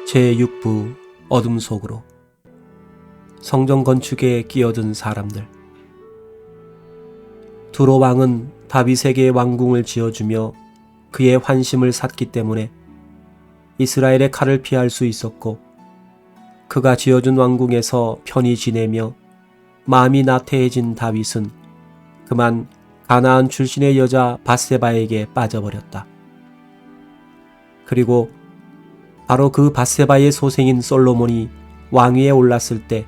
제6부 어둠 속으로. 성전 건축에 끼어든 사람들. 두로 왕은 다윗에게 왕궁을 지어주며 그의 환심을 샀기 때문에 이스라엘의 칼을 피할 수 있었고, 그가 지어준 왕궁에서 편히 지내며 마음이 나태해진 다윗은 그만 가나안 출신의 여자 밧세바에게 빠져버렸다. 그리고 바로 그 밧세바의 소생인 솔로몬이 왕위에 올랐을 때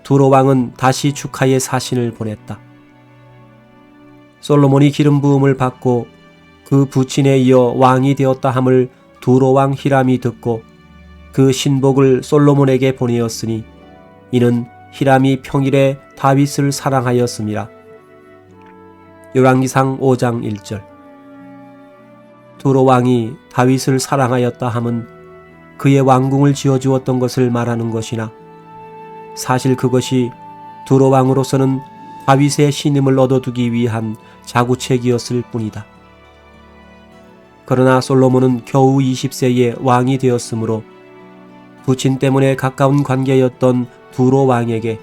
두로 왕은 다시 축하의 사신을 보냈다. 솔로몬이 기름 부음을 받고 그 부친에 이어 왕이 되었다 함을 두로 왕 히람이 듣고 그 신복을 솔로몬에게 보내었으니 이는 히람이 평일에 다윗을 사랑하였음이라. 열왕기상 5장 1절. 두로 왕이 다윗을 사랑하였다 함은 그의 왕궁을 지어주었던 것을 말하는 것이나, 사실 그것이 두로 왕으로서는 다윗의 신임을 얻어두기 위한 자구책이었을 뿐이다. 그러나 솔로몬은 겨우 20세에 왕이 되었으므로 부친 때문에 가까운 관계였던 두로 왕에게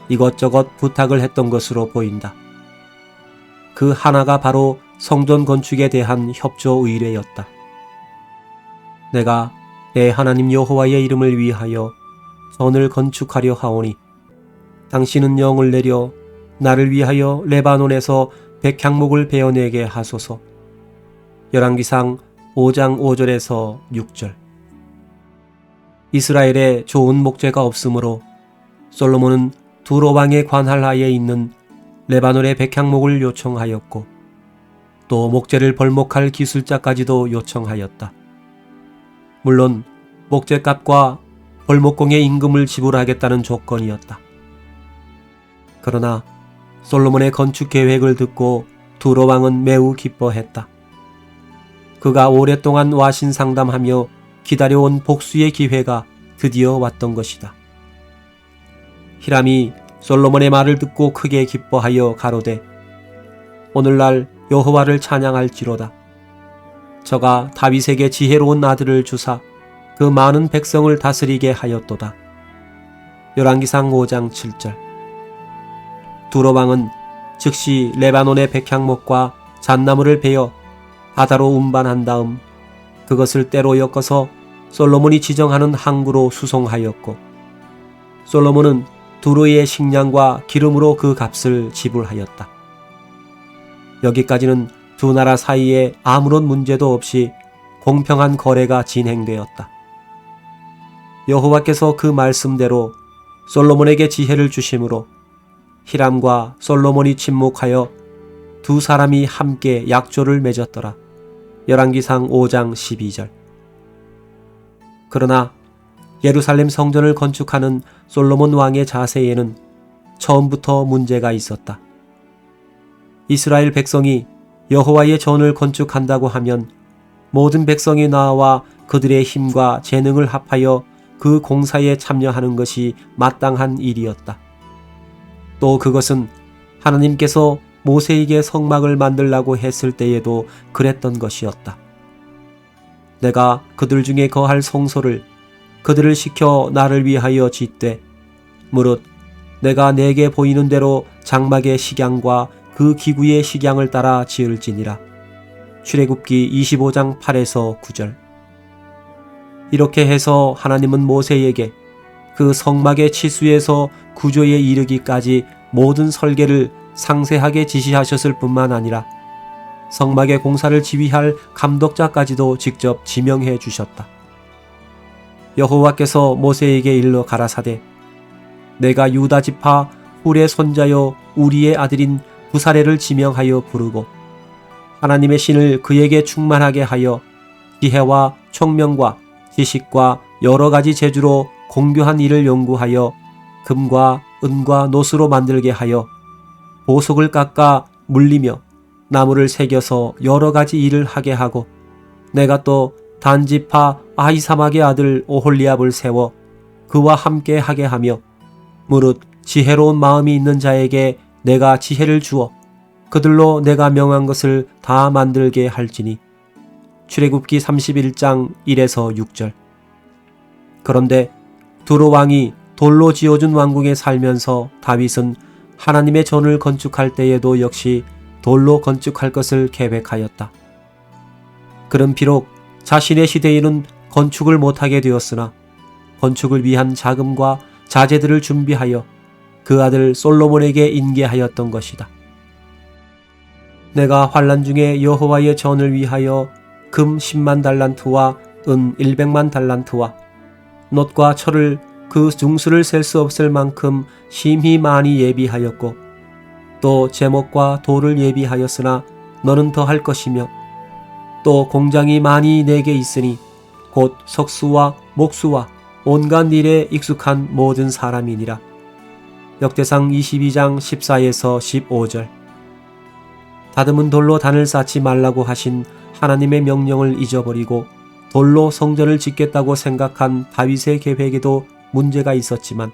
이것저것 부탁을 했던 것으로 보인다. 그 하나가 바로 성전 건축에 대한 협조 의뢰였다. 내가 내 하나님 여호와의 이름을 위하여 전을 건축하려 하오니 당신은 영을 내려 나를 위하여 레바논에서 백향목을 베어내게 하소서. 열왕기상 5장 5절에서 6절. 이스라엘에 좋은 목재가 없으므로 솔로몬은 두로 왕의 관할하에 있는 레바논의 백향목을 요청하였고, 또 목재를 벌목할 기술자까지도 요청하였다. 물론 목재값과 벌목공의 임금을 지불하겠다는 조건이었다. 그러나 솔로몬의 건축 계획을 듣고 두로 왕은 매우 기뻐했다. 그가 오랫동안 와신 상담하며 기다려온 복수의 기회가 드디어 왔던 것이다. 히람이 솔로몬의 말을 듣고 크게 기뻐하여 가로되, 오늘날 여호와를 찬양할지로다. 저가 다윗에게 지혜로운 아들을 주사 그 많은 백성을 다스리게 하였도다. 열왕기상 5장 7절. 두로 왕은 즉시 레바논의 백향목과 잣나무를 베어 바다로 운반한 다음 그것을 때로 엮어서 솔로몬이 지정하는 항구로 수송하였고, 솔로몬은 두로의 식량과 기름으로 그 값을 지불하였다. 여기까지는 두 나라 사이에 아무런 문제도 없이 공평한 거래가 진행되었다. 여호와께서 그 말씀대로 솔로몬에게 지혜를 주심으로 히람과 솔로몬이 침묵하여 두 사람이 함께 약조를 맺었더라. 열왕기상 5장 12절. 그러나 예루살렘 성전을 건축하는 솔로몬 왕의 자세에는 처음부터 문제가 있었다. 이스라엘 백성이 여호와의 전을 건축한다고 하면 모든 백성이 나와 그들의 힘과 재능을 합하여 그 공사에 참여하는 것이 마땅한 일이었다. 또 그것은 하나님께서 모세에게 성막을 만들라고 했을 때에도 그랬던 것이었다. 내가 그들 중에 거할 성소를 그들을 시켜 나를 위하여 짓되 무릇 내가 내게 보이는 대로 장막의 식양과 그 기구의 식양을 따라 지을지니라. 출애굽기 25장 8에서 9절. 이렇게 해서 하나님은 모세에게 그 성막의 치수에서 구조에 이르기까지 모든 설계를 상세하게 지시하셨을 뿐만 아니라 성막의 공사를 지휘할 감독자까지도 직접 지명해 주셨다. 여호와께서 모세에게 일러 가라사대, 내가 유다 지파 훌의 손자여 우리의 아들인 부사레를 지명하여 부르고 하나님의 신을 그에게 충만하게 하여 지혜와 총명과 지식과 여러 가지 재주로 공교한 일을 연구하여 금과 은과 노수로 만들게 하여 보석을 깎아 물리며 나무를 새겨서 여러 가지 일을 하게 하고, 내가 또 단지파 아히사막의 아들 오홀리압을 세워 그와 함께 하게 하며 무릇 지혜로운 마음이 있는 자에게 내가 지혜를 주어 그들로 내가 명한 것을 다 만들게 할지니. 출애굽기 31장 1에서 6절. 그런데 두로 왕이 돌로 지어준 왕궁에 살면서 다윗은 하나님의 전을 건축할 때에도 역시 돌로 건축할 것을 계획하였다. 그는 비록 자신의 시대에는 건축을 못하게 되었으나 건축을 위한 자금과 자재들을 준비하여 그 아들 솔로몬에게 인계하였던 것이다. 내가 환난 중에 여호와의 전을 위하여 금 10만 달란트와 은 100만 달란트와 놋과 철을 그 중수를 셀 수 없을 만큼 심히 많이 예비하였고 또 제목과 돌을 예비하였으나 너는 더 할 것이며 또 공장이 많이 내게 있으니 곧 석수와 목수와 온갖 일에 익숙한 모든 사람이니라. 역대상 22장 14에서 15절. 다듬은 돌로 단을 쌓지 말라고 하신 하나님의 명령을 잊어버리고 돌로 성전을 짓겠다고 생각한 다윗의 계획에도 문제가 있었지만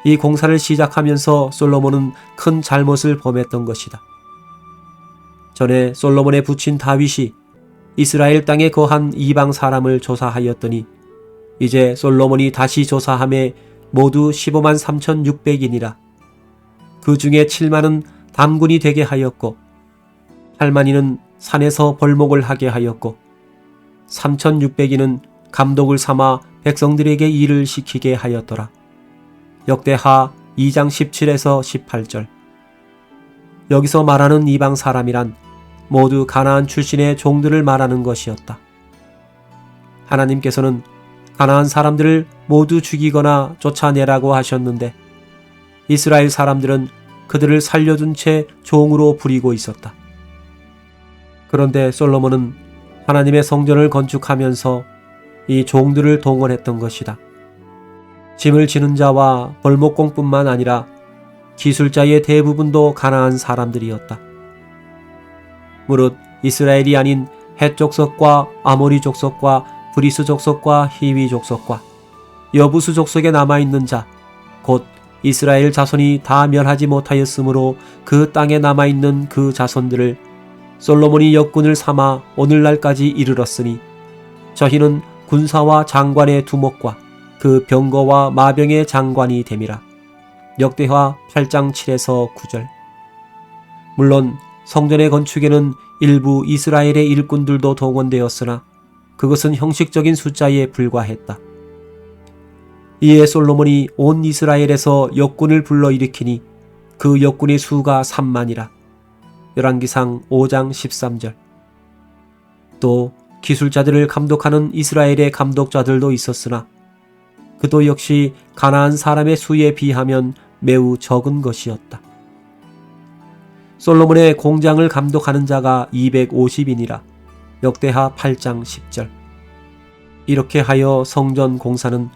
이 공사를 시작하면서 솔로몬은 큰 잘못을 범했던 것이다. 전에 솔로몬의 부친 다윗이 이스라엘 땅에 거한 이방 사람을 조사하였더니 이제 솔로몬이 다시 조사함에 모두 15만 3,600인이라. 그 중에 7만은 담군이 되게 하였고 8만이는 산에서 벌목을 하게 하였고 3,600인은 감독을 삼아 백성들에게 일을 시키게 하였더라. 역대하 2장 17에서 18절. 여기서 말하는 이방 사람이란 모두 가나안 출신의 종들을 말하는 것이었다. 하나님께서는 가나안 사람들을 모두 죽이거나 쫓아내라고 하셨는데 이스라엘 사람들은 그들을 살려둔 채 종으로 부리고 있었다. 그런데 솔로몬은 하나님의 성전을 건축하면서 이 종들을 동원했던 것이다. 짐을 지는 자와 벌목공뿐만 아니라 기술자의 대부분도 가나안 사람들이었다. 무릇 이스라엘이 아닌 헷 족속과 아모리 족속과 브리스 족속과 히위 족속과 여부수 족속에 남아있는 자, 곧 이스라엘 자손이 다 멸하지 못하였으므로 그 땅에 남아있는 그 자손들을 솔로몬이 역군을 삼아 오늘날까지 이르렀으니 저희는 군사와 장관의 두목과 그 병거와 마병의 장관이 됨이라. 역대하 8장 7에서 9절. 물론 성전의 건축에는 일부 이스라엘의 일꾼들도 동원되었으나 그것은 형식적인 숫자에 불과했다. 이에 솔로몬이 온 이스라엘에서 역군을 불러일으키니 그 역군의 수가 3만이라. 열왕기상 5장 13절. 또 기술자들을 감독하는 이스라엘의 감독자들도 있었으나 그도 역시 가나안 사람의 수에 비하면 매우 적은 것이었다. 솔로몬의 공장을 감독하는 자가 250인이라. 역대하 8장 10절. 이렇게 하여 성전 공사는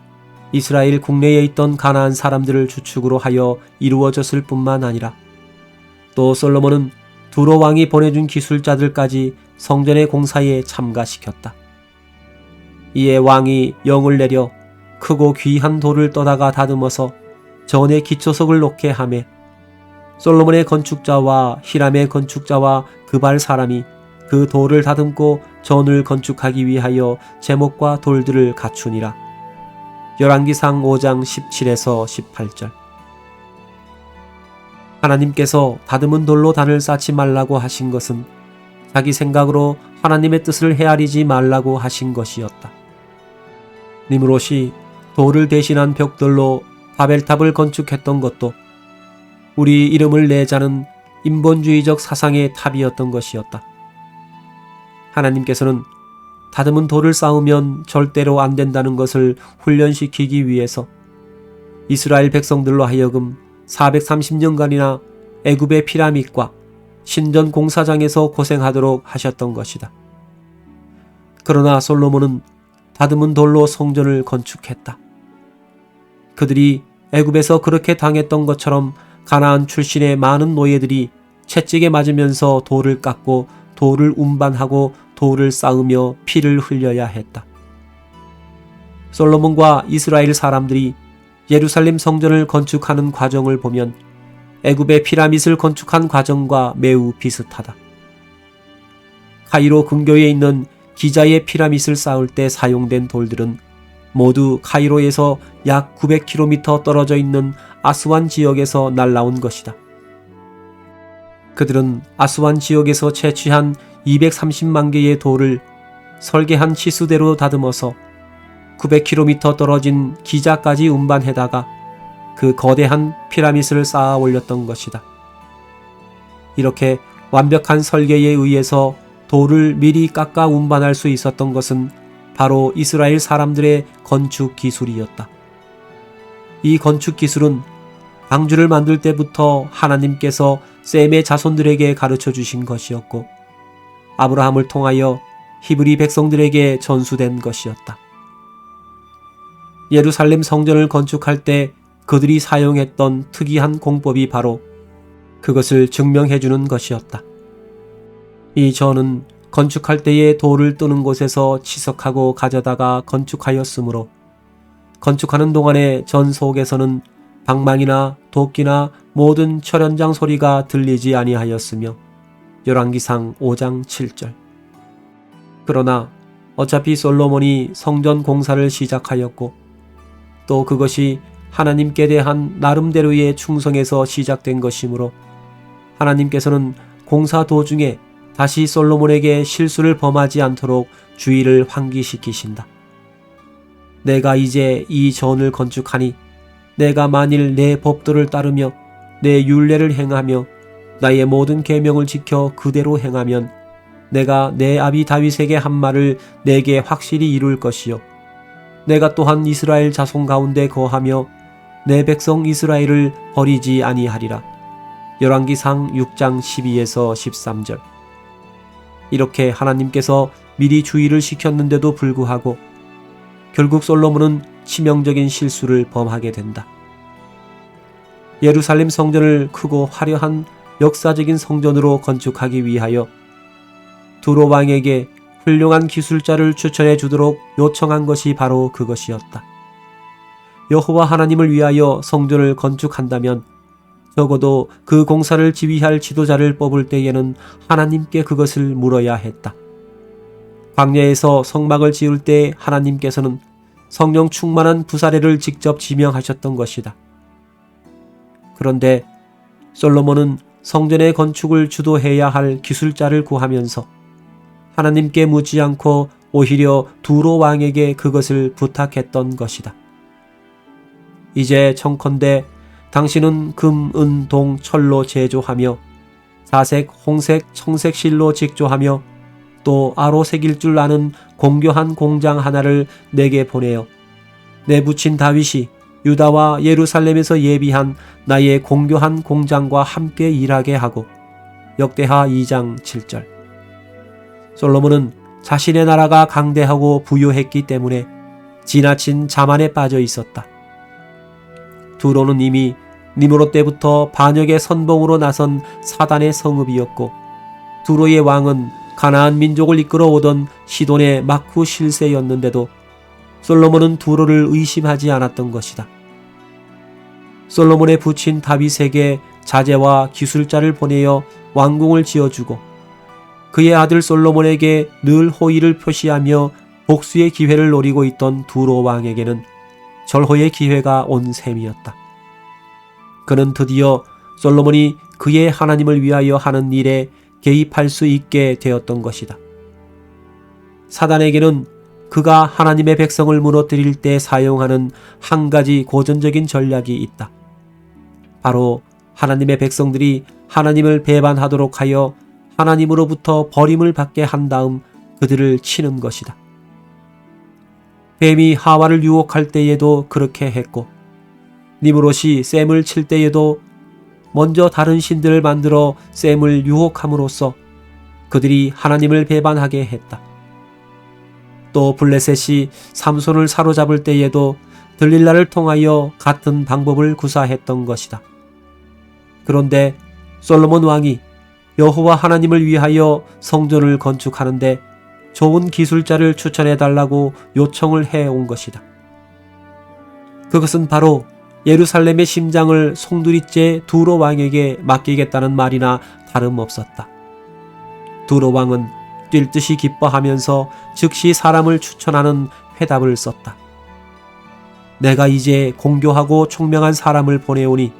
이스라엘 국내에 있던 가나안 사람들을 주축으로 하여 이루어졌을 뿐만 아니라 또 솔로몬은 두로 왕이 보내준 기술자들까지 성전의 공사에 참가시켰다. 이에 왕이 영을 내려 크고 귀한 돌을 떠다가 다듬어서 전의 기초석을 놓게 하매 솔로몬의 건축자와 히람의 건축자와 그발 사람이 그 돌을 다듬고 전을 건축하기 위하여 제목과 돌들을 갖추니라. 열왕기상 5장 17에서 18절. 하나님께서 다듬은 돌로 단을 쌓지 말라고 하신 것은 자기 생각으로 하나님의 뜻을 헤아리지 말라고 하신 것이었다. 니므롯이 돌을 대신한 벽돌로 바벨탑을 건축했던 것도 우리 이름을 내자는 인본주의적 사상의 탑이었던 것이었다. 하나님께서는 다듬은 돌을 쌓으면 절대로 안 된다는 것을 훈련시키기 위해서 이스라엘 백성들로 하여금 430년간이나 애굽의 피라밋과 신전 공사장에서 고생하도록 하셨던 것이다. 그러나 솔로몬은 다듬은 돌로 성전을 건축했다. 그들이 애굽에서 그렇게 당했던 것처럼 가나안 출신의 많은 노예들이 채찍에 맞으면서 돌을 깎고 돌을 운반하고 돌을 쌓으며 피를 흘려야 했다. 솔로몬과 이스라엘 사람들이 예루살렘 성전을 건축하는 과정을 보면 애굽의 피라밋을 건축한 과정과 매우 비슷하다. 카이로 근교에 있는 기자의 피라밋을 쌓을 때 사용된 돌들은 모두 카이로에서 약 900km 떨어져 있는 아스완 지역에서 날라온 것이다. 그들은 아스완 지역에서 채취한 230만 개의 돌을 설계한 치수대로 다듬어서 900km 떨어진 기자까지 운반해다가 그 거대한 피라밋을 쌓아 올렸던 것이다. 이렇게 완벽한 설계에 의해서 돌을 미리 깎아 운반할 수 있었던 것은 바로 이스라엘 사람들의 건축 기술이었다. 이 건축 기술은 방주를 만들 때부터 하나님께서 셈의 자손들에게 가르쳐 주신 것이었고 아브라함을 통하여 히브리 백성들에게 전수된 것이었다. 예루살렘 성전을 건축할 때 그들이 사용했던 특이한 공법이 바로 그것을 증명해 주는 것이었다. 이 전은 건축할 때에 돌을 뜨는 곳에서 치석하고 가져다가 건축하였으므로 건축하는 동안에 전 속에서는 방망이나 도끼나 모든 철연장 소리가 들리지 아니하였으며 열왕기상 5장 7절. 그러나 어차피 솔로몬이 성전 공사를 시작하였고 또 그것이 하나님께 대한 나름대로의 충성에서 시작된 것이므로 하나님께서는 공사 도중에 다시 솔로몬에게 실수를 범하지 않도록 주의를 환기시키신다. 내가 이제 이 전을 건축하니 내가 만일 내 법도를 따르며 내 율례를 행하며 나의 모든 계명을 지켜 그대로 행하면 내가 내 아비 다윗에게 한 말을 내게 확실히 이룰 것이요 내가 또한 이스라엘 자손 가운데 거하며 내 백성 이스라엘을 버리지 아니하리라. 열왕기상 6장 12에서 13절. 이렇게 하나님께서 미리 주의를 시켰는데도 불구하고 결국 솔로몬은 치명적인 실수를 범하게 된다. 예루살렘 성전을 크고 화려한 역사적인 성전으로 건축하기 위하여 두로 왕에게 훌륭한 기술자를 추천해 주도록 요청한 것이 바로 그것이었다. 여호와 하나님을 위하여 성전을 건축한다면 적어도 그 공사를 지휘할 지도자를 뽑을 때에는 하나님께 그것을 물어야 했다. 광야에서 성막을 지을 때 하나님께서는 성령 충만한 부사례를 직접 지명하셨던 것이다. 그런데 솔로몬은 성전의 건축을 주도해야 할 기술자를 구하면서 하나님께 묻지 않고 오히려 두로 왕에게 그것을 부탁했던 것이다. 이제 청컨대 당신은 금, 은, 동, 철로 제조하며 자색, 홍색, 청색 실로 직조하며 또 아로 새길 줄 아는 공교한 공장 하나를 내게 보내어 내 부친 다윗이 유다와 예루살렘에서 예비한 나의 공교한 공장과 함께 일하게 하고. 역대하 2장 7절. 솔로몬은 자신의 나라가 강대하고 부유했기 때문에 지나친 자만에 빠져 있었다. 두로는 이미 니므롯 때부터 반역의 선봉으로 나선 사단의 성읍이었고 두로의 왕은 가나안 민족을 이끌어 오던 시돈의 마쿠 실세였는데도 솔로몬은 두로를 의심하지 않았던 것이다. 솔로몬의 부친 다윗에게 자제와 기술자를 보내어 왕궁을 지어주고 그의 아들 솔로몬에게 늘 호의를 표시하며 복수의 기회를 노리고 있던 두로 왕에게는 절호의 기회가 온 셈이었다. 그는 드디어 솔로몬이 그의 하나님을 위하여 하는 일에 개입할 수 있게 되었던 것이다. 사단에게는 그가 하나님의 백성을 무너뜨릴 때 사용하는 한 가지 고전적인 전략이 있다. 바로 하나님의 백성들이 하나님을 배반하도록 하여 하나님으로부터 버림을 받게 한 다음 그들을 치는 것이다. 뱀이 하와를 유혹할 때에도 그렇게 했고 니므롯이 셈을 칠 때에도 먼저 다른 신들을 만들어 셈을 유혹함으로써 그들이 하나님을 배반하게 했다. 또 블레셋이 삼손을 사로잡을 때에도 들릴라를 통하여 같은 방법을 구사했던 것이다. 그런데 솔로몬 왕이 여호와 하나님을 위하여 성전을 건축하는데 좋은 기술자를 추천해달라고 요청을 해온 것이다. 그것은 바로 예루살렘의 심장을 송두리째 두로 왕에게 맡기겠다는 말이나 다름없었다. 두로 왕은 뛸 듯이 기뻐하면서 즉시 사람을 추천하는 회답을 썼다. 내가 이제 공교하고 총명한 사람을 보내오니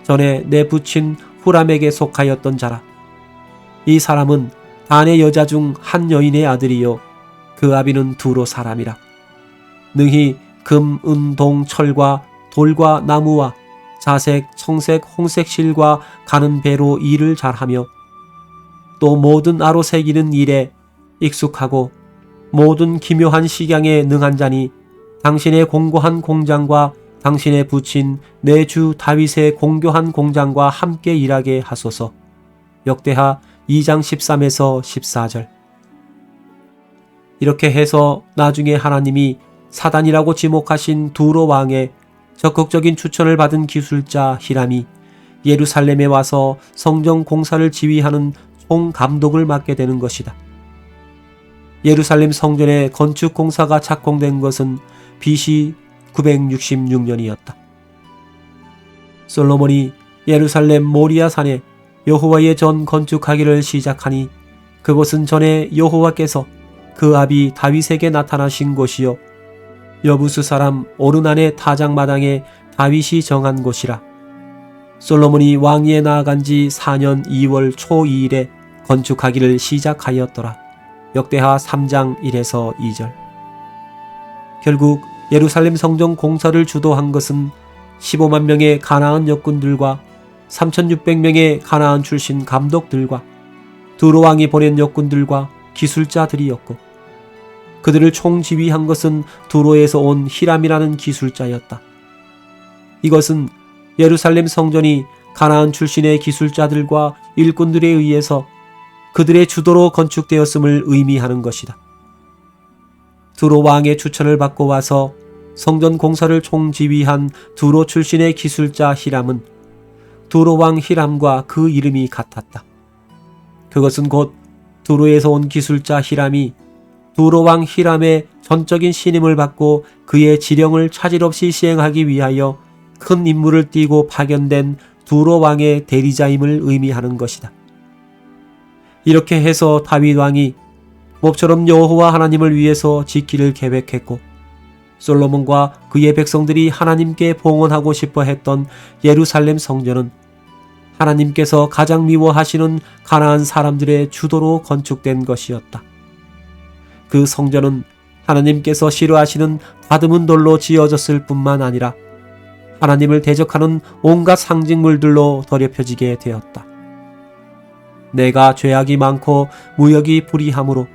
전에 내 부친 후람에게 속하였던 자라. 이 사람은 단의 여자 중 한 여인의 아들이요 그 아비는 두로 사람이라. 능히 금, 은, 동, 철과 돌과 나무와 자색, 청색, 홍색 실과 가는 배로 일을 잘하며 또 모든 아로 새기는 일에 익숙하고 모든 기묘한 식양에 능한 자니 당신의 공고한 공장과 당신의 부친 내 주 다윗의 공교한 공장과 함께 일하게 하소서. 역대하 2장 13에서 14절. 이렇게 해서 나중에 하나님이 사단이라고 지목하신 두로 왕의 적극적인 추천을 받은 기술자 히람이 예루살렘에 와서 성전 공사를 지휘하는 총감독을 맡게 되는 것이다. 예루살렘 성전의 건축 공사가 착공된 것은 BC 966년이었다. 솔로몬이 예루살렘 모리아 산에 여호와의 전 건축하기를 시작하니 그곳은 전에 여호와께서 그 아비 다윗에게 나타나신 곳이요 여부수 사람 오르난의 타작마당에 다윗이 정한 곳이라. 솔로몬이 왕위에 나아간 지 4년 2월 초 2일에 건축하기를 시작하였더라. 역대하 3장 1에서 2절. 결국 예루살렘 성전 공사를 주도한 것은 15만 명의 가나안 역군들과 3,600명의 가나안 출신 감독들과 두로 왕이 보낸 역군들과 기술자들이었고 그들을 총지휘한 것은 두로에서 온 히람이라는 기술자였다. 이것은 예루살렘 성전이 가나안 출신의 기술자들과 일꾼들에 의해서 그들의 주도로 건축되었음을 의미하는 것이다. 두로 왕의 추천을 받고 와서 성전 공사를 총지휘한 두로 출신의 기술자 히람은 두로 왕 히람과 그 이름이 같았다. 그것은 곧 두로에서 온 기술자 히람이 두로 왕 히람의 전적인 신임을 받고 그의 지령을 차질 없이 시행하기 위하여 큰 임무를 띠고 파견된 두로 왕의 대리자임을 의미하는 것이다. 이렇게 해서 다윗 왕이 모처럼 여호와 하나님을 위해서 짓기를 계획했고 솔로몬과 그의 백성들이 하나님께 봉헌하고 싶어 했던 예루살렘 성전은 하나님께서 가장 미워하시는 가나안 사람들의 주도로 건축된 것이었다. 그 성전은 하나님께서 싫어하시는 다듬은 돌로 지어졌을 뿐만 아니라 하나님을 대적하는 온갖 상징물들로 더럽혀지게 되었다. 내가 죄악이 많고 무역이 불의함으로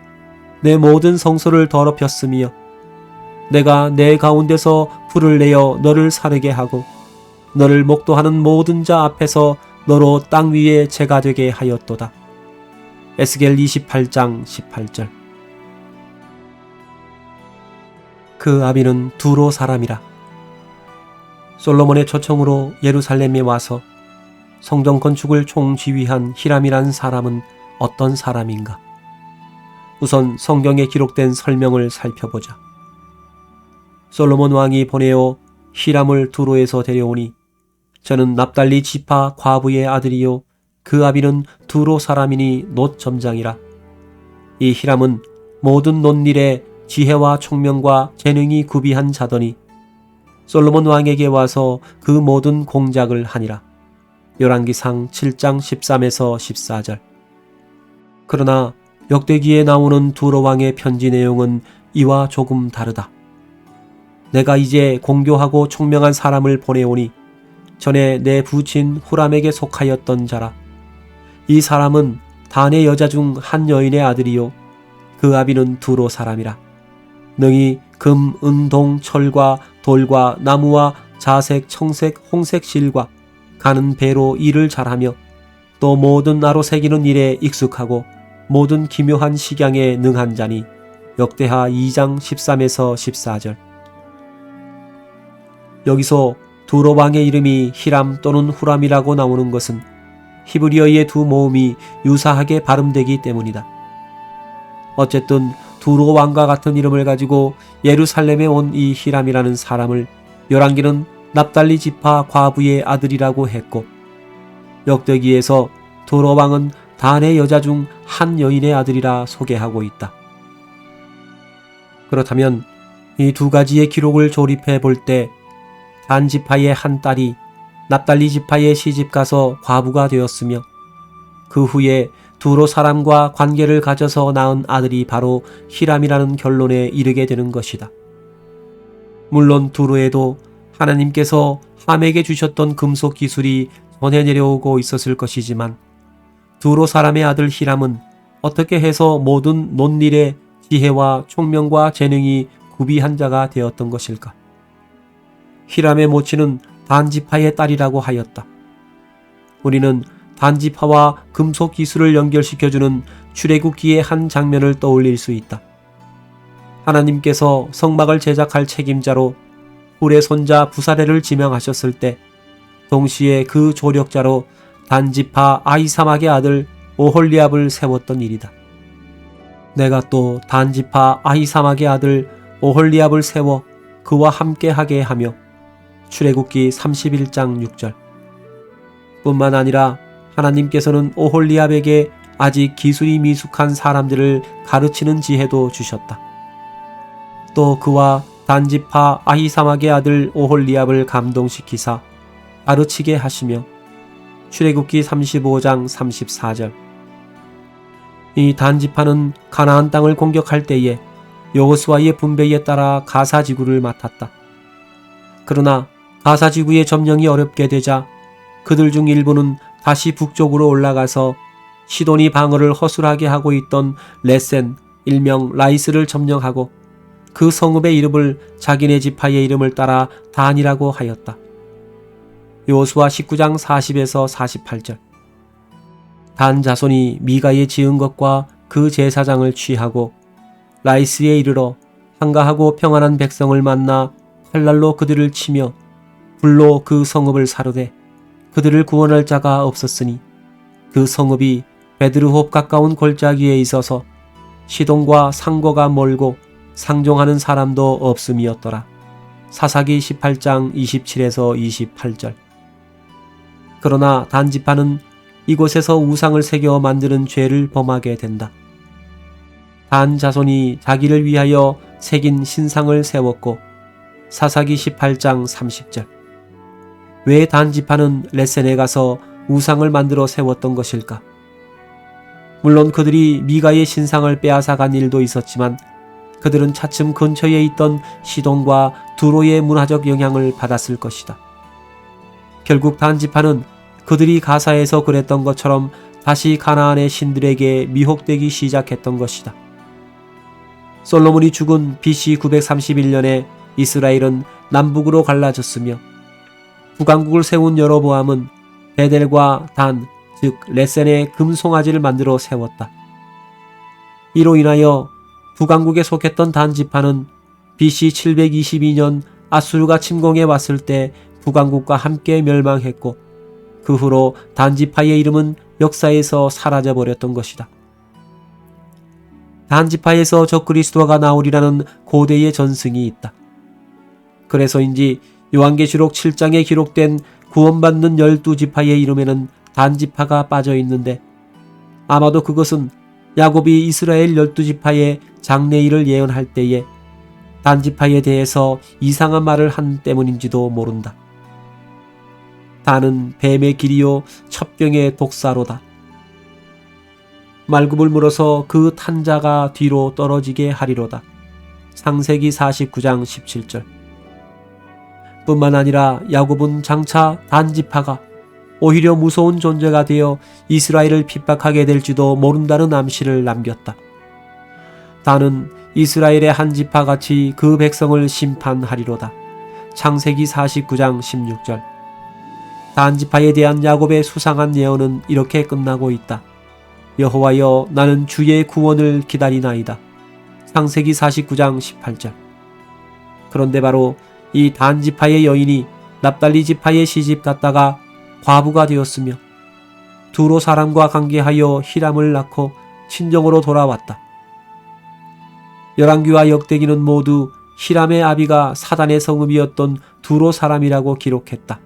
내 모든 성소를 더럽혔으며 내가 내 가운데서 불을 내어 너를 사르게 하고 너를 목도하는 모든 자 앞에서 너로 땅 위에 재가 되게 하였도다. 에스겔 28장 18절. 그 아비는 두로 사람이라. 솔로몬의 초청으로 예루살렘에 와서 성전 건축을 총지휘한 히람이란 사람은 어떤 사람인가? 우선 성경에 기록된 설명을 살펴보자. 솔로몬 왕이 보내어 히람을 두로에서 데려오니 저는 납달리 지파 과부의 아들이요 그 아비는 두로 사람이니 놋 점장이라. 이 히람은 모든 논일에 지혜와 총명과 재능이 구비한 자더니 솔로몬 왕에게 와서 그 모든 공작을 하니라. 열왕기상 7장 13에서 14절. 그러나 역대기에 나오는 두로 왕의 편지 내용은 이와 조금 다르다. 내가 이제 공교하고 총명한 사람을 보내오니 전에 내 부친 후람에게 속하였던 자라. 이 사람은 단의 여자 중 한 여인의 아들이요 그 아비는 두로 사람이라. 능히 금, 은, 동, 철과 돌과 나무와 자색, 청색, 홍색 실과 가는 배로 일을 잘하며 또 모든 나로 새기는 일에 익숙하고 모든 기묘한 식양에 능한 자니. 역대하 2장 13에서 14절. 여기서 두로 왕의 이름이 히람 또는 후람이라고 나오는 것은 히브리어의 두 모음이 유사하게 발음되기 때문이다. 어쨌든 두로 왕과 같은 이름을 가지고 예루살렘에 온 이 히람이라는 사람을 열왕기는 납달리 지파 과부의 아들이라고 했고, 역대기에서 두로 왕은 단의 여자 중 한 여인의 아들이라 소개하고 있다. 그렇다면 이 두 가지의 기록을 조립해 볼 때 단 지파의 한 딸이 납달리 지파에 시집가서 과부가 되었으며, 그 후에 두로 사람과 관계를 가져서 낳은 아들이 바로 히람이라는 결론에 이르게 되는 것이다. 물론 두로에도 하나님께서 함에게 주셨던 금속 기술이 전해 내려오고 있었을 것이지만, 두로 사람의 아들 히람은 어떻게 해서 모든 논일의 지혜와 총명과 재능이 구비한 자가 되었던 것일까? 히람의 모친은 단지파의 딸이라고 하였다. 우리는 단지파와 금속 기술을 연결시켜주는 출애굽기의 한 장면을 떠올릴 수 있다. 하나님께서 성막을 제작할 책임자로 훌의 손자 부사레를 지명하셨을 때 동시에 그 조력자로 단지파 아히사막의 아들 오홀리압을 세웠던 일이다. 내가 또 단지파 아히사막의 아들 오홀리압을 세워 그와 함께하게 하며 출애굽기 31장 6절. 뿐만 아니라 하나님께서는 오홀리압에게 아직 기술이 미숙한 사람들을 가르치는 지혜도 주셨다. 또 그와 단지파 아히사막의 아들 오홀리압을 감동시키사 가르치게 하시며 출애굽기 35장 34절. 이 단지파는 가나안 땅을 공격할 때에 여호수아의 분배에 따라 가사지구를 맡았다. 그러나 가사지구의 점령이 어렵게 되자 그들 중 일부는 다시 북쪽으로 올라가서 시돈이 방어를 허술하게 하고 있던 레센, 일명 라이스를 점령하고 그 성읍의 이름을 자기네 지파의 이름을 따라 단이라고 하였다. 여호수아 19장 40에서 48절. 단 자손이 미가에 지은 것과 그 제사장을 취하고 라이스에 이르러 한가하고 평안한 백성을 만나 칼날로 그들을 치며 불로 그 성읍을 사르되 그들을 구원할 자가 없었으니 그 성읍이 베드르홉 가까운 골짜기에 있어서 시돈과 상고가 멀고 상종하는 사람도 없음이었더라. 사사기 18장 27에서 28절. 그러나 단지파는 이곳에서 우상을 새겨 만드는 죄를 범하게 된다. 단 자손이 자기를 위하여 새긴 신상을 세웠고 사사기 18장 30절. 왜 단지파는 레센에 가서 우상을 만들어 세웠던 것일까? 물론 그들이 미가의 신상을 빼앗아간 일도 있었지만 그들은 차츰 근처에 있던 시돈과 두로의 문화적 영향을 받았을 것이다. 결국 단지파는 그들이 가사에서 그랬던 것처럼 다시 가나안의 신들에게 미혹되기 시작했던 것이다. 솔로몬이 죽은 BC 931년에 이스라엘은 남북으로 갈라졌으며 북왕국을 세운 여로보암은 베델과 단, 즉 레센의 금송아지를 만들어 세웠다. 이로 인하여 북왕국에 속했던 단지파는 BC 722년 아수르가 침공해 왔을 때 북왕국과 함께 멸망했고 그 후로 단지파의 이름은 역사에서 사라져버렸던 것이다. 단지파에서 적그리스도가 나오리라는 고대의 전승이 있다. 그래서인지 요한계시록 7장에 기록된 구원받는 12지파의 이름에는 단지파가 빠져 있는데 아마도 그것은 야곱이 이스라엘 12지파의 장래일을 예언할 때에 단지파에 대해서 이상한 말을 한 때문인지도 모른다. 단은 뱀의 길이요 첩병의 독사로다. 말굽을 물어서 그 탄자가 뒤로 떨어지게 하리로다. 창세기 49장 17절. 뿐만 아니라 야곱은 장차 단지파가 오히려 무서운 존재가 되어 이스라엘을 핍박하게 될지도 모른다는 암시를 남겼다. 단은 이스라엘의 한 지파같이 그 백성을 심판하리로다. 창세기 49장 16절. 단지파에 대한 야곱의 수상한 예언은 이렇게 끝나고 있다. 여호와여, 나는 주의 구원을 기다리나이다. 창세기 49장 18절. 그런데 바로 이 단지파의 여인이 납달리 지파의 시집 갔다가 과부가 되었으며 두로 사람과 관계하여 히람을 낳고 친정으로 돌아왔다. 열왕기와 역대기는 모두 히람의 아비가 사단의 성읍이었던 두로 사람이라고 기록했다.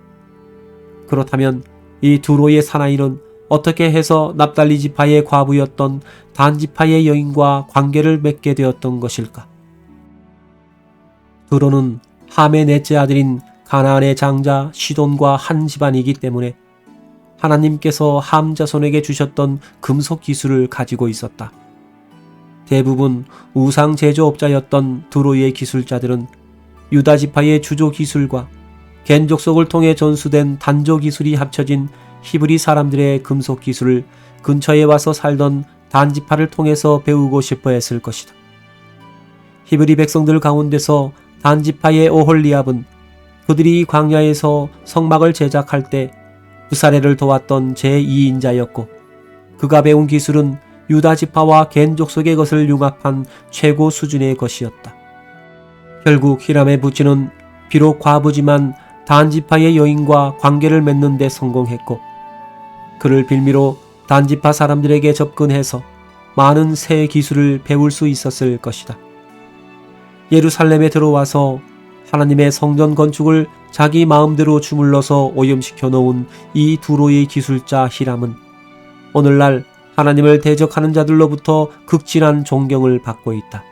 그렇다면 이 두로의 사나이는 어떻게 해서 납달리 지파의 과부였던 단 지파의 여인과 관계를 맺게 되었던 것일까? 두로는 함의 넷째 아들인 가나안의 장자 시돈과 한 집안이기 때문에 하나님께서 함 자손에게 주셨던 금속 기술을 가지고 있었다. 대부분 우상 제조업자였던 두로의 기술자들은 유다 지파의 주조 기술과 겐 족속을 통해 전수된 단조 기술이 합쳐진 히브리 사람들의 금속 기술을 근처에 와서 살던 단 지파를 통해서 배우고 싶어 했을 것이다. 히브리 백성들 가운데서 단 지파의 오홀리압은 그들이 광야에서 성막을 제작할 때 부사레를 도왔던 제2인자였고 그가 배운 기술은 유다 지파와 겐 족속의 것을 융합한 최고 수준의 것이었다. 결국 히람의 부친은 비록 과부지만 단 지파의 여인과 관계를 맺는 데 성공했고 그를 빌미로 단 지파 사람들에게 접근해서 많은 새 기술을 배울 수 있었을 것이다. 예루살렘에 들어와서 하나님의 성전 건축을 자기 마음대로 주물러서 오염시켜 놓은 이 두로의 기술자 히람은 오늘날 하나님을 대적하는 자들로부터 극진한 존경을 받고 있다.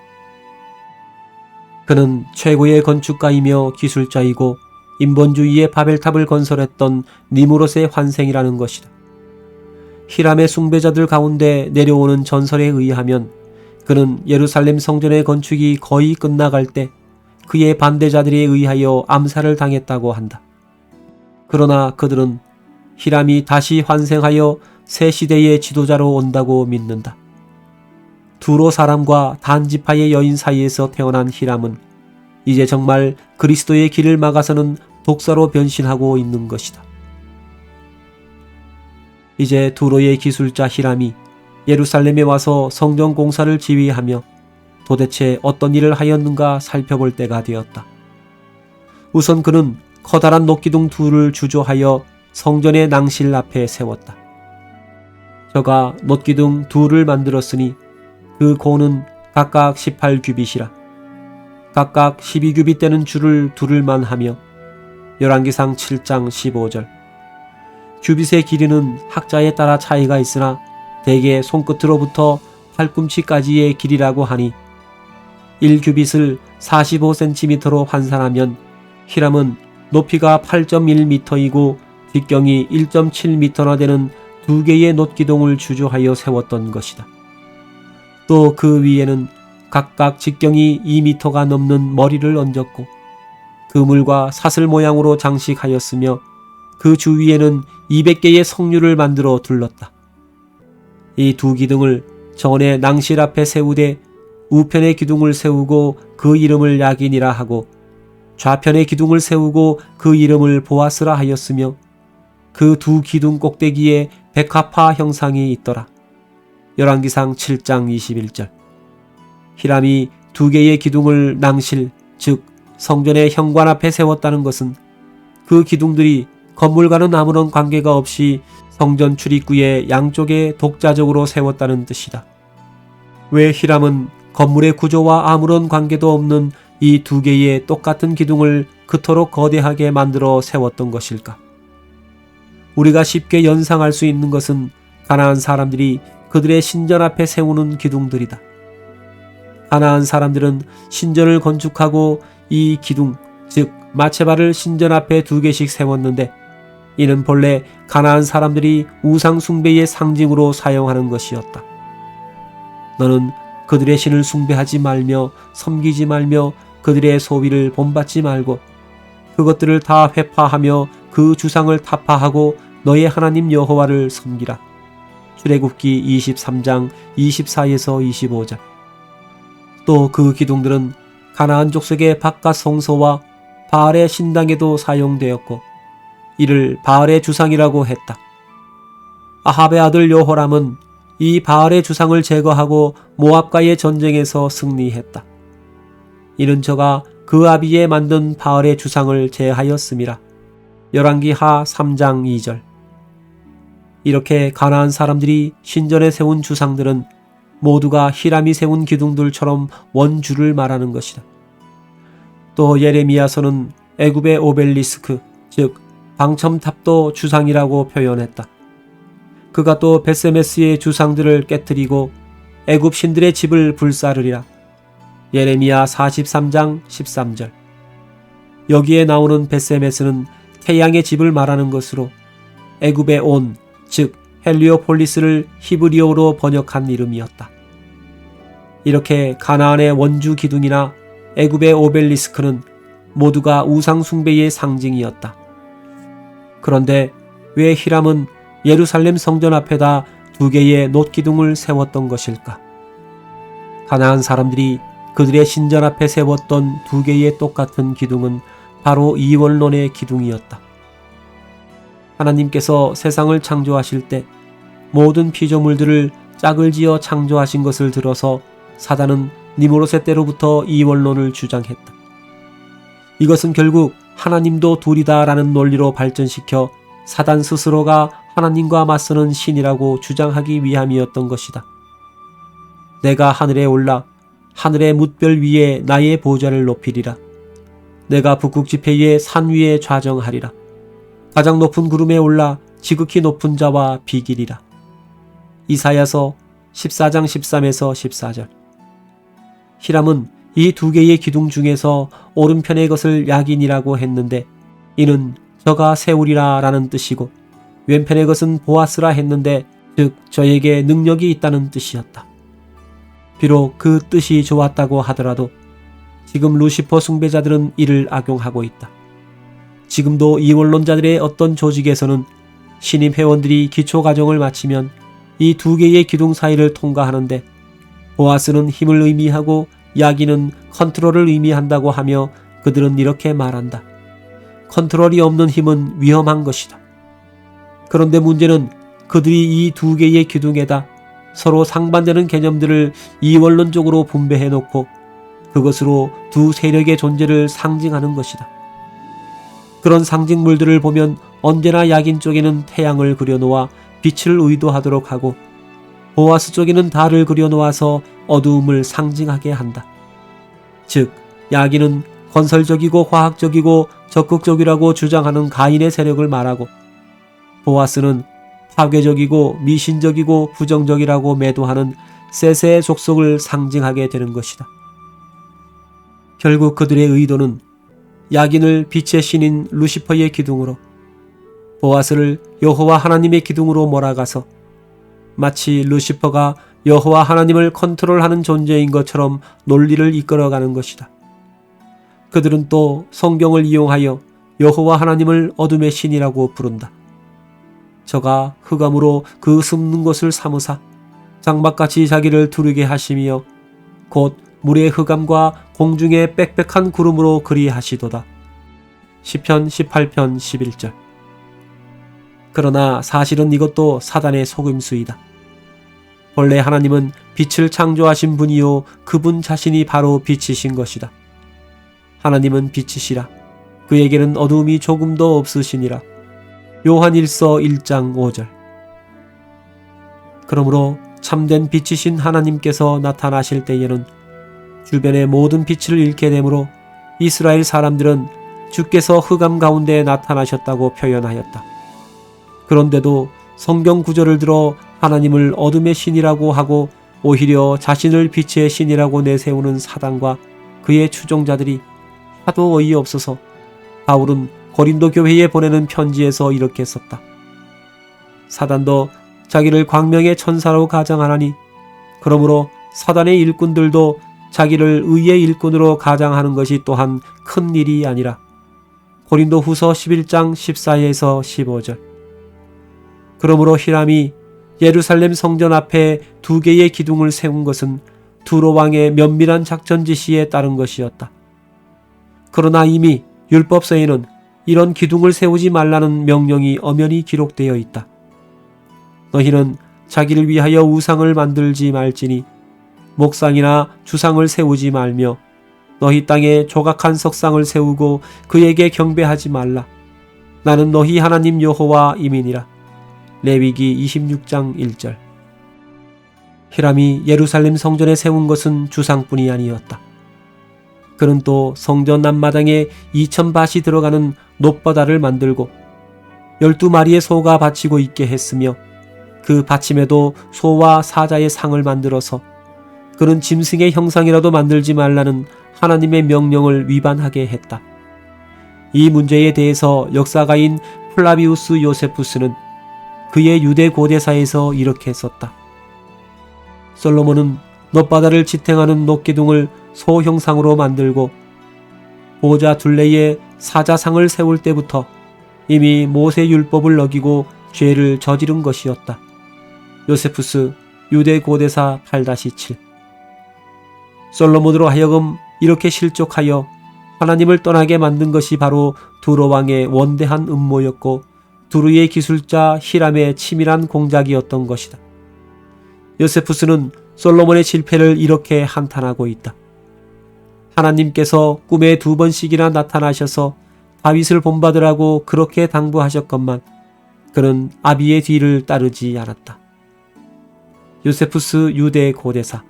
그는 최고의 건축가이며 기술자이고 인본주의의 바벨탑을 건설했던 니무롯의 환생이라는 것이다. 히람의 숭배자들 가운데 내려오는 전설에 의하면 그는 예루살렘 성전의 건축이 거의 끝나갈 때 그의 반대자들에 의하여 암살을 당했다고 한다. 그러나 그들은 히람이 다시 환생하여 새 시대의 지도자로 온다고 믿는다. 두로 사람과 단 지파의 여인 사이에서 태어난 히람은 이제 정말 그리스도의 길을 막아서는 독사로 변신하고 있는 것이다. 이제 두로의 기술자 히람이 예루살렘에 와서 성전 공사를 지휘하며 도대체 어떤 일을 하였는가 살펴볼 때가 되었다. 우선 그는 커다란 녹기둥 둘을 주조하여 성전의 낭실 앞에 세웠다. 저가 녹기둥 둘을 만들었으니 그 고는 각각 18규빗이라. 각각 12규빗 되는 줄을 두를만 하며 열왕기상 7장 15절. 규빗의 길이는 학자에 따라 차이가 있으나 대개 손끝으로부터 팔꿈치까지의 길이라고 하니 1규빗을 45cm로 환산하면 히람은 높이가 8.1m이고 뒷경이 1.7m나 되는 두 개의 놋기둥을 주조하여 세웠던 것이다. 또 그 위에는 각각 직경이 2m가 넘는 머리를 얹었고 그물과 사슬 모양으로 장식하였으며 그 주위에는 200개의 석류를 만들어 둘렀다. 이 두 기둥을 전에 낭실 앞에 세우되 우편의 기둥을 세우고 그 이름을 야긴이라 하고 좌편의 기둥을 세우고 그 이름을 보아스라 하였으며 그 두 기둥 꼭대기에 백합화 형상이 있더라. 열왕기상 7장 21절. 히람이 두 개의 기둥을 낭실, 즉 성전의 현관 앞에 세웠다는 것은 그 기둥들이 건물과는 아무런 관계가 없이 성전 출입구의 양쪽에 독자적으로 세웠다는 뜻이다. 왜 히람은 건물의 구조와 아무런 관계도 없는 이 두 개의 똑같은 기둥을 그토록 거대하게 만들어 세웠던 것일까? 우리가 쉽게 연상할 수 있는 것은 가나안 사람들이 그들의 신전 앞에 세우는 기둥들이다. 가나안 사람들은 신전을 건축하고 이 기둥, 즉 마체바를 신전 앞에 두 개씩 세웠는데 이는 본래 가나안 사람들이 우상 숭배의 상징으로 사용하는 것이었다. 너는 그들의 신을 숭배하지 말며 섬기지 말며 그들의 소비를 본받지 말고 그것들을 다 회파하며 그 주상을 타파하고 너의 하나님 여호와를 섬기라. 출애굽기 23장 24에서 25절. 또 그 기둥들은 가나안 족속의 바깥 성소와 바알의 신당에도 사용되었고 이를 바알의 주상이라고 했다. 아합의 아들 여호람은 이 바알의 주상을 제거하고 모압과의 전쟁에서 승리했다. 이는 저가 그 아비에 만든 바알의 주상을 제하였음이라. 열왕기하 3장 2절. 이렇게 가나안 사람들이 신전에 세운 주상들은 모두가 히람이 세운 기둥들처럼 원주를 말하는 것이다. 또 예레미야서는 애굽의 오벨리스크, 즉 방첨탑도 주상이라고 표현했다. 그가 또 벳세메스의 주상들을 깨뜨리고 애굽 신들의 집을 불사르리라. 예레미야 43장 13절. 여기에 나오는 벳세메스는 태양의 집을 말하는 것으로 애굽의 온, 즉 헬리오폴리스를 히브리어로 번역한 이름이었다. 이렇게 가나안의 원주 기둥이나 애굽의 오벨리스크는 모두가 우상 숭배의 상징이었다. 그런데 왜 히람은 예루살렘 성전 앞에다 2개의 놋기둥을 세웠던 것일까? 가나안 사람들이 그들의 신전 앞에 세웠던 2개의 똑같은 기둥은 바로 이원론의 기둥이었다. 하나님께서 세상을 창조하실 때 모든 피조물들을 짝을 지어 창조하신 것을 들어서 사단은 니무롯의 때로부터 이원론을 주장했다. 이것은 결국 하나님도 둘이다라는 논리로 발전시켜 사단 스스로가 하나님과 맞서는 신이라고 주장하기 위함이었던 것이다. 내가 하늘에 올라 하늘의 뭇별 위에 나의 보좌를 높이리라. 내가 북극 지폐의 산 위에 좌정하리라. 가장 높은 구름에 올라 지극히 높은 자와 비기리라. 이사야서 14장 13에서 14절. 히람은 이 2개의 기둥 중에서 오른편의 것을 야긴이라고 했는데 이는 저가 세우리라 라는 뜻이고 왼편의 것은 보아스라 했는데 즉 저에게 능력이 있다는 뜻이었다. 비록 그 뜻이 좋았다고 하더라도 지금 루시퍼 숭배자들은 이를 악용하고 있다. 지금도 이원론자들의 어떤 조직에서는 신임 회원들이 기초과정을 마치면 이 2개의 기둥 사이를 통과하는데 보아스는 힘을 의미하고 야긴은 컨트롤을 의미한다고 하며 그들은 이렇게 말한다. 컨트롤이 없는 힘은 위험한 것이다. 그런데 문제는 그들이 이 2개의 기둥에다 서로 상반되는 개념들을 이원론적으로 분배해놓고 그것으로 두 세력의 존재를 상징하는 것이다. 그런 상징물들을 보면 언제나 야긴 쪽에는 태양을 그려놓아 빛을 의도하도록 하고 보아스 쪽에는 달을 그려놓아서 어두움을 상징하게 한다. 즉 야긴은 건설적이고 화학적이고 적극적이라고 주장하는 가인의 세력을 말하고 보아스는 파괴적이고 미신적이고 부정적이라고 매도하는 셋의 족속을 상징하게 되는 것이다. 결국 그들의 의도는 야긴을 빛의 신인 루시퍼의 기둥으로 보아스를 여호와 하나님의 기둥으로 몰아가서 마치 루시퍼가 여호와 하나님을 컨트롤하는 존재인 것처럼 논리를 이끌어가는 것이다. 그들은 또 성경을 이용하여 여호와 하나님을 어둠의 신이라고 부른다. 저가 흑암으로 그 숨는 곳을 삼으사 장막같이 자기를 두르게 하시며 곧 물의 흑암과 공중의 빽빽한 구름으로 그리하시도다. 시편 18편 11절. 그러나 사실은 이것도 사단의 속임수이다. 본래 하나님은 빛을 창조하신 분이요 그분 자신이 바로 빛이신 것이다. 하나님은 빛이시라. 그에게는 어두움이 조금도 없으시니라. 요한일서 1장 5절. 그러므로 참된 빛이신 하나님께서 나타나실 때에는 주변의 모든 빛을 잃게 되므로 이스라엘 사람들은 주께서 흑암 가운데 나타나셨다고 표현하였다. 그런데도 성경 구절을 들어 하나님을 어둠의 신이라고 하고 오히려 자신을 빛의 신이라고 내세우는 사단과 그의 추종자들이 하도 어이없어서 바울은 고린도 교회에 보내는 편지에서 이렇게 썼다. 사단도 자기를 광명의 천사로 가장하나니 그러므로 사단의 일꾼들도 자기를 의의 일꾼으로 가장하는 것이 또한 큰 일이 아니라. 고린도 후서 11장 14에서 15절. 그러므로 히람이 예루살렘 성전 앞에 2개의 기둥을 세운 것은 두로 왕의 면밀한 작전 지시에 따른 것이었다. 그러나 이미 율법서에는 이런 기둥을 세우지 말라는 명령이 엄연히 기록되어 있다. 너희는 자기를 위하여 우상을 만들지 말지니 목상이나 주상을 세우지 말며 너희 땅에 조각한 석상을 세우고 그에게 경배하지 말라. 나는 너희 하나님 여호와 임이니라. 레위기 26장 1절. 히람이 예루살렘 성전에 세운 것은 주상뿐이 아니었다. 그는 또 성전 앞마당에 2,000밭이 들어가는 놋바다를 만들고 12마리의 소가 바치고 있게 했으며 그 받침에도 소와 사자의 상을 만들어서 그는 짐승의 형상이라도 만들지 말라는 하나님의 명령을 위반하게 했다. 이 문제에 대해서 역사가인 플라비우스 요세푸스는 그의 유대 고대사에서 이렇게 썼다. 솔로몬은 놋바다를 지탱하는 놋기둥을 소 형상으로 만들고 보좌 둘레에 사자상을 세울 때부터 이미 모세 율법을 어기고 죄를 저지른 것이었다. 요세푸스 유대 고대사 8-7. 솔로몬으로 하여금 이렇게 실족하여 하나님을 떠나게 만든 것이 바로 두로 왕의 원대한 음모였고 두루의 기술자 히람의 치밀한 공작이었던 것이다. 요세푸스는 솔로몬의 실패를 이렇게 한탄하고 있다. 하나님께서 꿈에 2번씩이나 나타나셔서 다윗을 본받으라고 그렇게 당부하셨건만 그는 아비의 뒤를 따르지 않았다. 요세푸스 유대 고대사.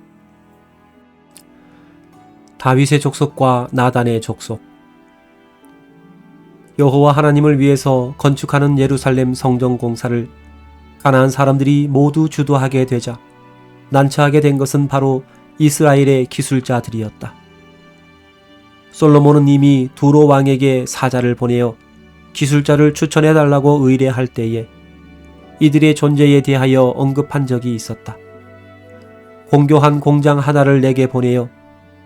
다윗의 족속과 나단의 족속. 여호와 하나님을 위해서 건축하는 예루살렘 성전 공사를 가나안 사람들이 모두 주도하게 되자 난처하게 된 것은 바로 이스라엘의 기술자들이었다. 솔로몬은 이미 두로 왕에게 사자를 보내어 기술자를 추천해달라고 의뢰할 때에 이들의 존재에 대하여 언급한 적이 있었다. 공교한 공장 하나를 내게 보내어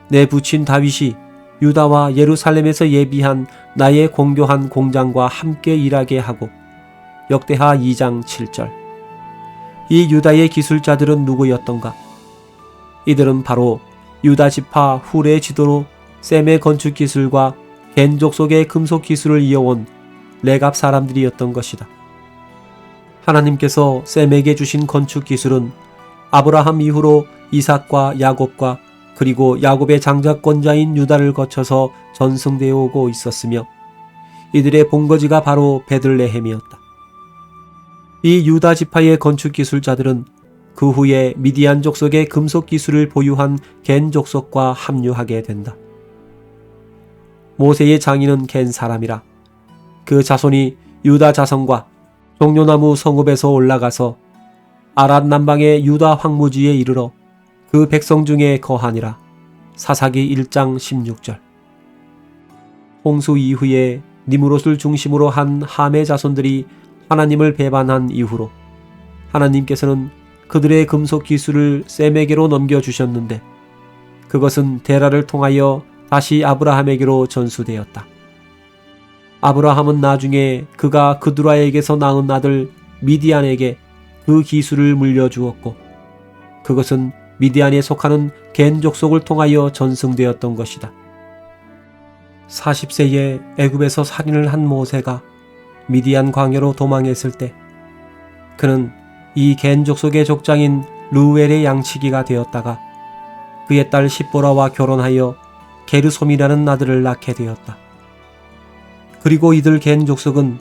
내 부친 다윗이 유다와 예루살렘에서 예비한 나의 공교한 공장과 함께 일하게 하고 역대하 2장 7절. 이 유다의 기술자들은 누구였던가? 이들은 바로 유다 지파 훌의 지도로 셈의 건축 기술과 겐족 속의 금속 기술을 이어온 레갑 사람들이었던 것이다. 하나님께서 셈에게 주신 건축 기술은 아브라함 이후로 이삭과 야곱과 그리고 야곱의 장자권자인 유다를 거쳐서 전승되어 오고 있었으며 이들의 본거지가 바로 베들레헴이었다. 이 유다 지파의 건축 기술자들은 그 후에 미디안 족속의 금속 기술을 보유한 겐 족속과 합류하게 된다. 모세의 장인은 겐 사람이라 그 자손이 유다 자손과 종려나무 성읍에서 올라가서 아랏 남방의 유다 황무지에 이르러 그 백성 중에 거하니라. 사사기 1장 16절. 홍수 이후에 니므롯을 중심으로 한 함의 자손들이 하나님을 배반한 이후로 하나님께서는 그들의 금속 기술을 셈에게로 넘겨주셨는데 그것은 데라를 통하여 다시 아브라함에게로 전수되었다. 아브라함은 나중에 그가 그두라에게서 낳은 아들 미디안에게 그 기술을 물려주었고 그것은 미디안에 속하는 겐 족속을 통하여 전승되었던 것이다. 40세에 애굽에서 살인을 한 모세가 미디안 광야로 도망했을 때 그는 이 겐 족속의 족장인 르우엘의 양치기가 되었다가 그의 딸 십보라와 결혼하여 게르솜이라는 아들을 낳게 되었다. 그리고 이들 겐 족속은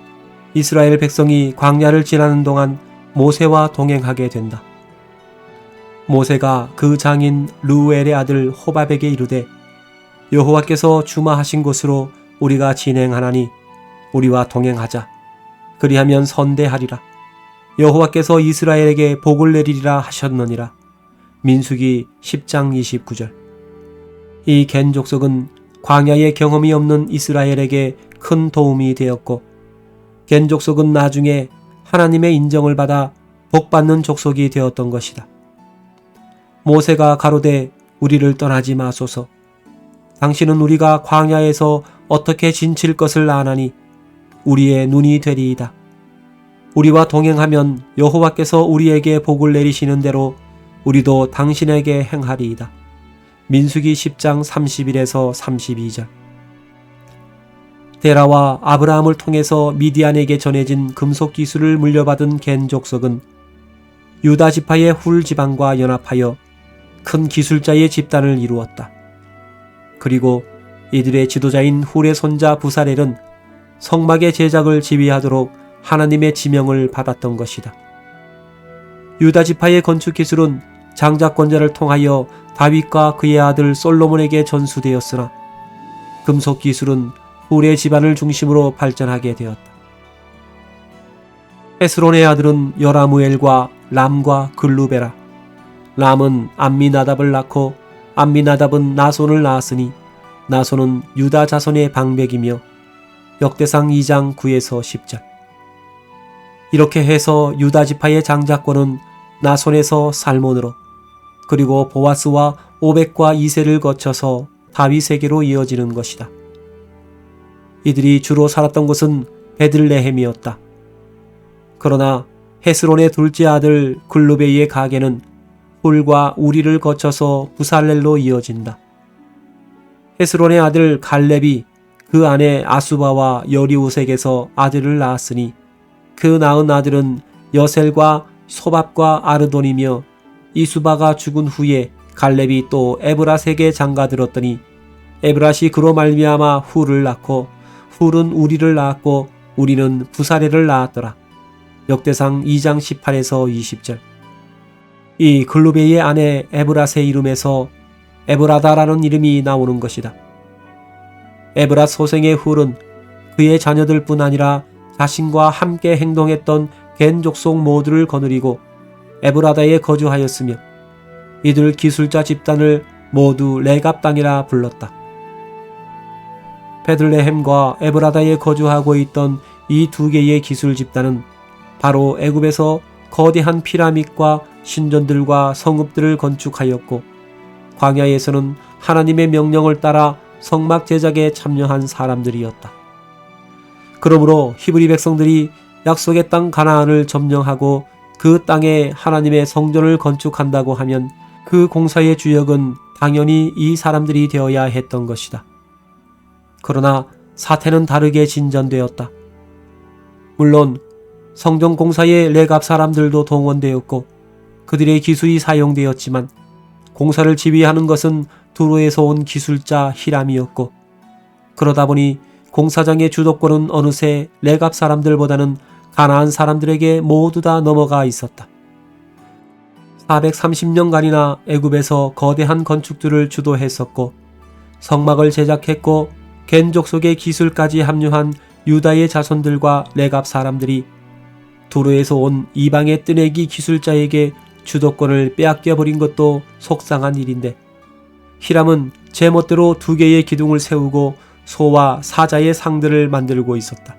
이스라엘 백성이 광야를 지나는 동안 모세와 동행하게 된다. 모세가 그 장인 르우엘의 아들 호밥에게 이르되 여호와께서 주마하신 곳으로 우리가 진행하나니 우리와 동행하자. 그리하면 선대하리라. 여호와께서 이스라엘에게 복을 내리리라 하셨느니라. 민수기 10장 29절. 이 겐 족속은 광야의 경험이 없는 이스라엘에게 큰 도움이 되었고 겐 족속은 나중에 하나님의 인정을 받아 복받는 족속이 되었던 것이다. 모세가 가로되 우리를 떠나지 마소서. 당신은 우리가 광야에서 어떻게 진칠 것을 아나니 우리의 눈이 되리이다. 우리와 동행하면 여호와께서 우리에게 복을 내리시는 대로 우리도 당신에게 행하리이다. 민수기 10장 31에서 32절. 데라와 아브라함을 통해서 미디안에게 전해진 금속 기술을 물려받은 겐 족속은 유다 지파의 훌 지방과 연합하여 큰 기술자의 집단을 이루었다. 그리고 이들의 지도자인 훌의 손자 부사렐은 성막의 제작을 지휘하도록 하나님의 지명을 받았던 것이다. 유다 지파의 건축 기술은 장자권자를 통하여 다윗과 그의 아들 솔로몬에게 전수되었으나 금속 기술은 훌의 집안을 중심으로 발전하게 되었다. 헤스론의 아들은 여라무엘과 람과 글루베라. 람은 암미나답을 낳고 암미나답은 나손을 낳았으니 나손은 유다 자손의 방백이며 역대상 2장 9에서 10절. 이렇게 해서 유다 지파의 장자권은 나손에서 살몬으로 그리고 보아스와 오벳과 이세를 거쳐서 다윗에게로 이어지는 것이다. 이들이 주로 살았던 곳은 베들레헴이었다. 그러나 헤스론의 둘째 아들 글루베이의 가계는 훌과 우리를 거쳐서 부살렐로 이어진다. 헤스론의 아들 갈렙이 그 아내 아수바와 여리우색에서 아들을 낳았으니 그 낳은 아들은 여셀과 소밥과 아르돈이며 이수바가 죽은 후에 갈렙이 또 에브라색에 장가들었더니 에브라시 그로 말미암아 훌을 낳고 훌은 우리를 낳았고 우리는 부사레를 낳았더라. 역대상 2장 18에서 20절. 이 글루베이의 아내 에브라스의 이름에서 에브라다라는 이름이 나오는 것이다. 에브라 소생의 훌은 그의 자녀들뿐 아니라 자신과 함께 행동했던 겐 족속 모두를 거느리고 에브라다에 거주하였으며 이들 기술자 집단을 모두 레갑 땅이라 불렀다. 베들레헴과 에브라다에 거주하고 있던 이 두 개의 기술 집단은 바로 애굽에서 거대한 피라밋과 신전들과 성읍들을 건축하였고 광야에서는 하나님의 명령을 따라 성막 제작에 참여한 사람들이었다. 그러므로 히브리 백성들이 약속의 땅 가나안을 점령하고 그 땅에 하나님의 성전을 건축한다고 하면 그 공사의 주역은 당연히 이 사람들이 되어야 했던 것이다. 그러나 사태는 다르게 진전되었다. 물론 성전 공사에 레갑 사람들도 동원되었고 그들의 기술이 사용되었지만 공사를 지휘하는 것은 두로에서 온 기술자 히람이었고 그러다 보니 공사장의 주도권은 어느새 레갑 사람들보다는 가나안 사람들에게 모두 다 넘어가 있었다. 430년간이나 애굽에서 거대한 건축들을 주도했었고 성막을 제작했고 겐 족속의 기술까지 합류한 유다의 자손들과 레갑 사람들이 두로에서 온 이방의 뜨내기 기술자에게 주도권을 빼앗겨버린 것도 속상한 일인데 히람은 제멋대로 두 개의 기둥을 세우고 소와 사자의 상들을 만들고 있었다.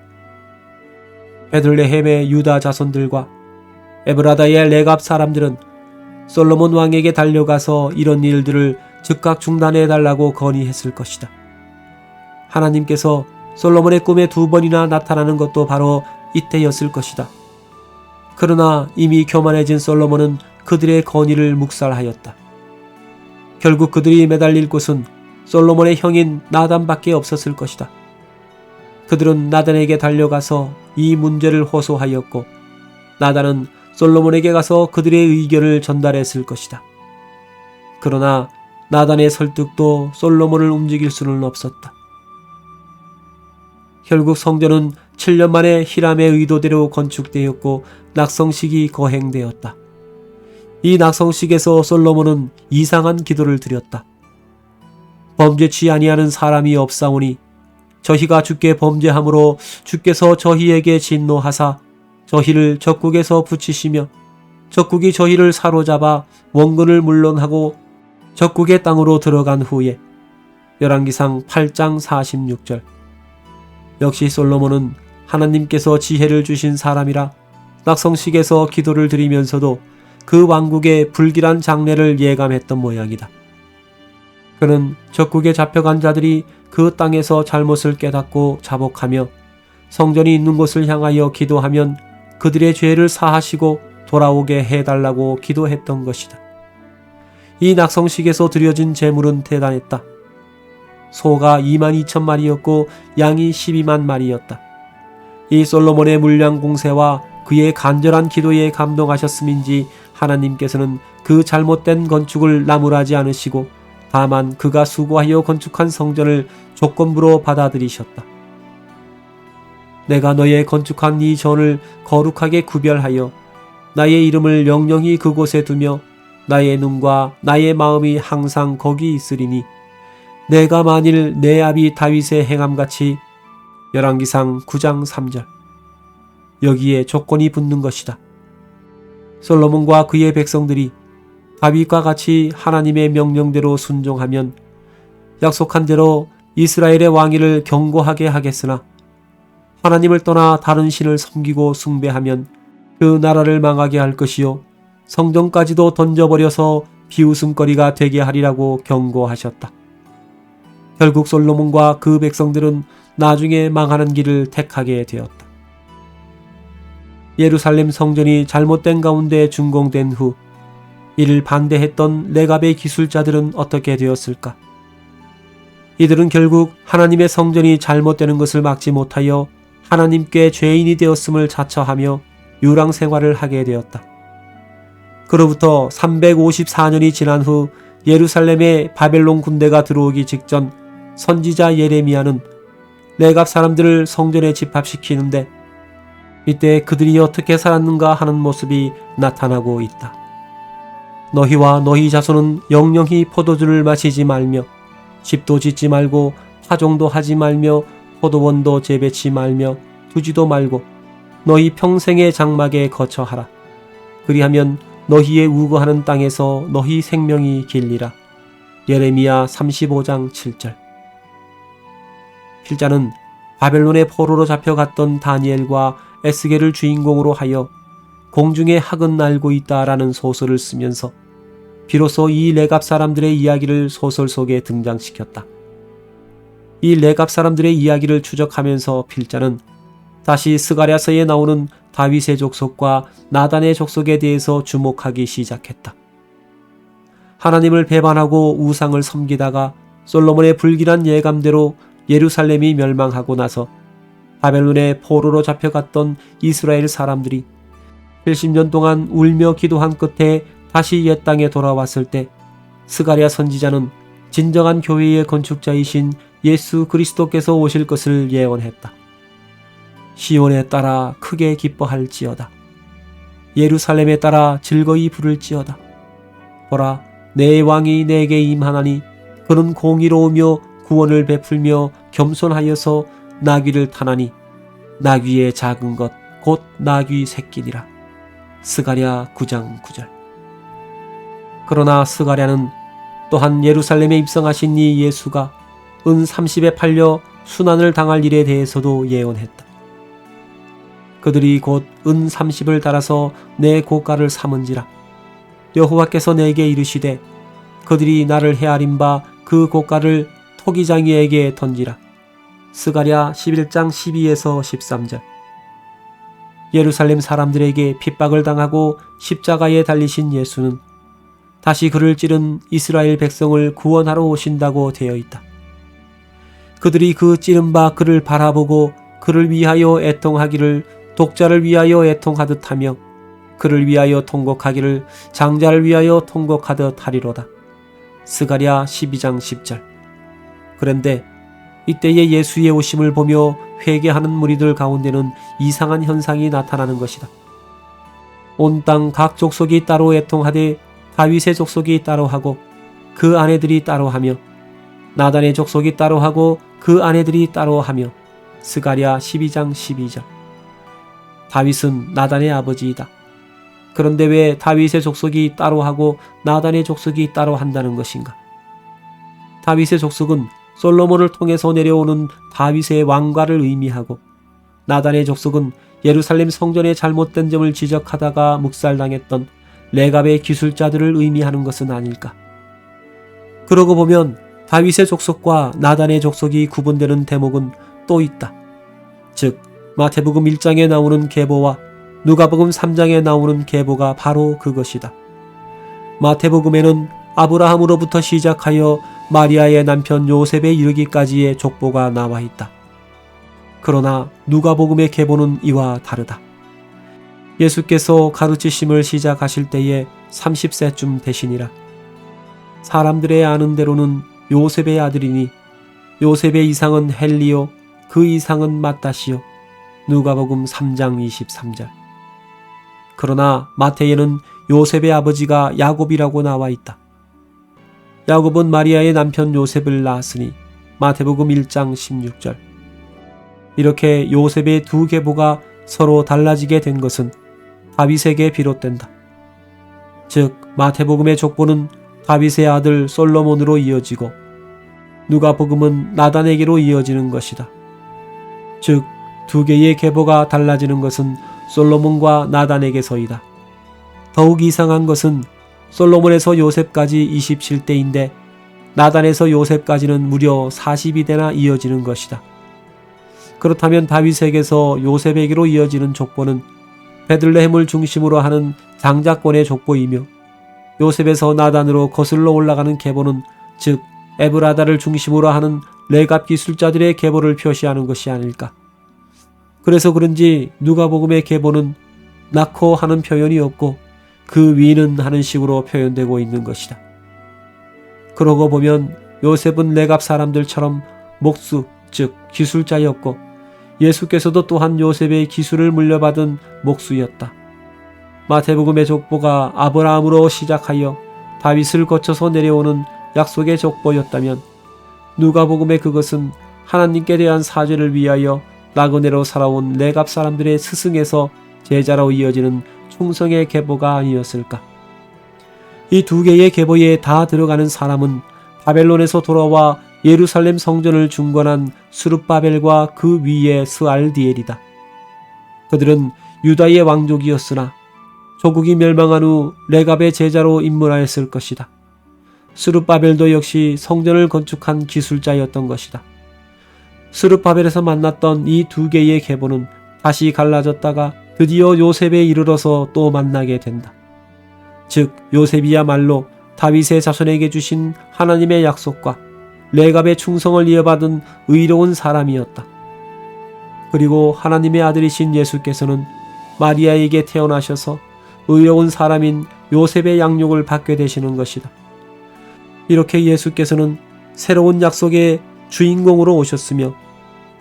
베들레헴의 유다 자손들과 에브라다의 레갑 사람들은 솔로몬 왕에게 달려가서 이런 일들을 즉각 중단해달라고 건의했을 것이다. 하나님께서 솔로몬의 꿈에 2번이나 나타나는 것도 바로 이때였을 것이다. 그러나 이미 교만해진 솔로몬은 그들의 건의를 묵살하였다. 결국 그들이 매달릴 곳은 솔로몬의 형인 나단밖에 없었을 것이다. 그들은 나단에게 달려가서 이 문제를 호소하였고 나단은 솔로몬에게 가서 그들의 의견을 전달했을 것이다. 그러나 나단의 설득도 솔로몬을 움직일 수는 없었다. 결국 성전은 7년 만에 히람의 의도대로 건축되었고 낙성식이 거행되었다. 이 낙성식에서 솔로몬은 이상한 기도를 드렸다. 범죄치 아니하는 사람이 없사오니 저희가 주께 범죄함으로 주께서 저희에게 진노하사 저희를 적국에서 붙이시며 적국이 저희를 사로잡아 원근을 물론하고 적국의 땅으로 들어간 후에 열왕기상 8장 46절. 역시 솔로몬은 하나님께서 지혜를 주신 사람이라 낙성식에서 기도를 드리면서도 그 왕국의 불길한 장래를 예감했던 모양이다. 그는 적국에 잡혀간 자들이 그 땅에서 잘못을 깨닫고 자복하며 성전이 있는 곳을 향하여 기도하면 그들의 죄를 사하시고 돌아오게 해달라고 기도했던 것이다. 이 낙성식에서 드려진 제물은 대단했다. 소가 22,000마리였고 양이 12만 마리였다. 이 솔로몬의 물량 공세와 그의 간절한 기도에 감동하셨음인지 하나님께서는 그 잘못된 건축을 나무라지 않으시고 다만 그가 수고하여 건축한 성전을 조건부로 받아들이셨다. 내가 너의 건축한 이 전을 거룩하게 구별하여 나의 이름을 영영히 그곳에 두며 나의 눈과 나의 마음이 항상 거기 있으리니 내가 만일 내 아비 다윗의 행함같이 열왕기상 9장 3절. 여기에 조건이 붙는 것이다. 솔로몬과 그의 백성들이 다윗과 같이 하나님의 명령대로 순종하면 약속한 대로 이스라엘의 왕위를 견고하게 하겠으나 하나님을 떠나 다른 신을 섬기고 숭배하면 그 나라를 망하게 할 것이요 성전까지도 던져버려서 비웃음거리가 되게 하리라고 경고하셨다. 결국 솔로몬과 그 백성들은 나중에 망하는 길을 택하게 되었다. 예루살렘 성전이 잘못된 가운데 준공된 후 이를 반대했던 레갑의 기술자들은 어떻게 되었을까? 이들은 결국 하나님의 성전이 잘못되는 것을 막지 못하여 하나님께 죄인이 되었음을 자처하며 유랑 생활을 하게 되었다. 그로부터 354년이 지난 후 예루살렘에 바벨론 군대가 들어오기 직전 선지자 예레미야는 레갑 사람들을 성전에 집합시키는데 이때 그들이 어떻게 살았는가 하는 모습이 나타나고 있다. 너희와 너희 자손은 영영히 포도주를 마시지 말며 집도 짓지 말고 파종도 하지 말며 포도원도 재배치 말며 두지도 말고 너희 평생의 장막에 거처하라. 그리하면 너희의 우거하는 땅에서 너희 생명이 길리라. 예레미야 35장 7절. 필자는 바벨론의 포로로 잡혀갔던 다니엘과 에스겔을 주인공으로 하여 공중에 학은 날고 있다라는 소설을 쓰면서 비로소 이 레갑 사람들의 이야기를 소설 속에 등장시켰다. 이 레갑 사람들의 이야기를 추적하면서 필자는 다시 스가랴서에 나오는 다윗의 족속과 나단의 족속에 대해서 주목하기 시작했다. 하나님을 배반하고 우상을 섬기다가 솔로몬의 불길한 예감대로 예루살렘이 멸망하고 나서 바벨론의 포로로 잡혀갔던 이스라엘 사람들이 70년 동안 울며 기도한 끝에 다시 옛 땅에 돌아왔을 때 스가랴 선지자는 진정한 교회의 건축자이신 예수 그리스도께서 오실 것을 예언했다. 시온에 따라 크게 기뻐할지어다. 예루살렘에 따라 즐거이 부를지어다. 보라, 내 왕이 내게 임하나니 그는 공의로우며 구원을 베풀며 겸손하여서 나귀를 타나니 나귀의 작은 것 곧 나귀 새끼니라. 스가랴 9장 9절. 그러나 스가랴는 또한 예루살렘에 입성하신 이 예수가 은 30에 팔려 순환을 당할 일에 대해서도 예언했다. 그들이 곧 은 30을 달아서 내 고가를 삼은지라. 여호와께서 내게 이르시되 그들이 나를 헤아린 바 그 고가를 토기장이에게 던지라. 스가랴 11장 12에서 13절. 예루살렘 사람들에게 핍박을 당하고 십자가에 달리신 예수는 다시 그를 찌른 이스라엘 백성을 구원하러 오신다고 되어 있다. 그들이 그 찌른 바 그를 바라보고 그를 위하여 애통하기를 독자를 위하여 애통하듯 하며 그를 위하여 통곡하기를 장자를 위하여 통곡하듯 하리로다. 스가랴 12장 10절. 그런데 이때의 예수의 오심을 보며 회개하는 무리들 가운데는 이상한 현상이 나타나는 것이다. 온 땅 각 족속이 따로 애통하되 다윗의 족속이 따로 하고 그 아내들이 따로 하며 나단의 족속이 따로 하고 그 아내들이 따로 하며. 스가랴 12장 12절. 다윗은 나단의 아버지이다. 그런데 왜 다윗의 족속이 따로 하고 나단의 족속이 따로 한다는 것인가? 다윗의 족속은 솔로몬을 통해서 내려오는 다윗의 왕과를 의미하고 나단의 족속은 예루살렘 성전의 잘못된 점을 지적하다가 묵살당했던 레갑의 기술자들을 의미하는 것은 아닐까? 그러고 보면 다윗의 족속과 나단의 족속이 구분되는 대목은 또 있다. 즉 마태복음 1장에 나오는 계보와 누가복음 3장에 나오는 계보가 바로 그것이다. 마태복음에는 아브라함으로부터 시작하여 마리아의 남편 요셉에 이르기까지의 족보가 나와 있다. 그러나 누가복음의 계보는 이와 다르다. 예수께서 가르치심을 시작하실 때에 30세쯤 되시니라. 사람들의 아는 대로는 요셉의 아들이니 요셉의 이상은 헬리요 그 이상은 맏다시요. 누가복음 3장 23절. 그러나 마태에는 요셉의 아버지가 야곱이라고 나와 있다. 야곱은 마리아의 남편 요셉을 낳았으니 마태복음 1장 16절. 이렇게 요셉의 두 계보가 서로 달라지게 된 것은 다윗에게 비롯된다. 즉 마태복음의 족보는 다윗의 아들 솔로몬으로 이어지고 누가복음은 나단에게로 이어지는 것이다. 즉 두 개의 계보가 달라지는 것은 솔로몬과 나단에게서이다. 더욱 이상한 것은 솔로몬에서 요셉까지 27대인데 나단에서 요셉까지는 무려 42대나 이어지는 것이다. 그렇다면 다윗에게서 요셉에게로 이어지는 족보는 베들레헴을 중심으로 하는 장자권의 족보이며 요셉에서 나단으로 거슬러 올라가는 계보는 즉 에브라다를 중심으로 하는 레갑 기술자들의 계보를 표시하는 것이 아닐까. 그래서 그런지 누가복음의 계보는 낳고 하는 표현이 없고 그 위는 하는 식으로 표현되고 있는 것이다. 그러고 보면 요셉은 레갑 사람들처럼 목수 즉 기술자였고 예수께서도 또한 요셉의 기술을 물려받은 목수였다. 마태복음의 족보가 아브라함으로 시작하여 다윗을 거쳐서 내려오는 약속의 족보였다면 누가복음의 그것은 하나님께 대한 사죄를 위하여 나그네로 살아온 레갑 사람들의 스승에서 제자로 이어지는 충성의 계보가 아니었을까. 이 두 개의 계보에 다 들어가는 사람은 바벨론에서 돌아와 예루살렘 성전을 중건한 스룹바벨과 그 위에 스알디엘이다. 그들은 유다의 왕족이었으나 조국이 멸망한 후 레갑의 제자로 입문하였을 것이다. 스룹바벨도 역시 성전을 건축한 기술자였던 것이다. 스룹바벨에서 만났던 이 두 개의 계보는 다시 갈라졌다가 드디어 요셉에 이르러서 또 만나게 된다. 즉 요셉이야말로 다윗의 자손에게 주신 하나님의 약속과 레갑의 충성을 이어받은 의로운 사람이었다. 그리고 하나님의 아들이신 예수께서는 마리아에게 태어나셔서 의로운 사람인 요셉의 양육을 받게 되시는 것이다. 이렇게 예수께서는 새로운 약속의 주인공으로 오셨으며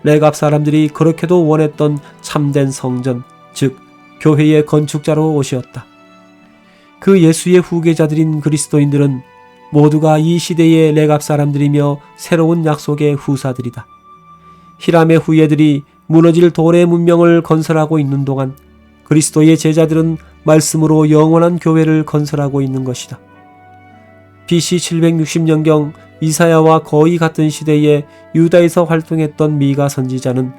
레갑 사람들이 그렇게도 원했던 참된 성전, 즉 교회의 건축자로 오셨다. 그 예수의 후계자들인 그리스도인들은 모두가 이 시대의 레갑 사람들이며 새로운 약속의 후사들이다. 히람의 후예들이 무너질 돌의 문명을 건설하고 있는 동안 그리스도의 제자들은 말씀으로 영원한 교회를 건설하고 있는 것이다. BC 760년경 이사야와 거의 같은 시대에 유다에서 활동했던 미가 선지자는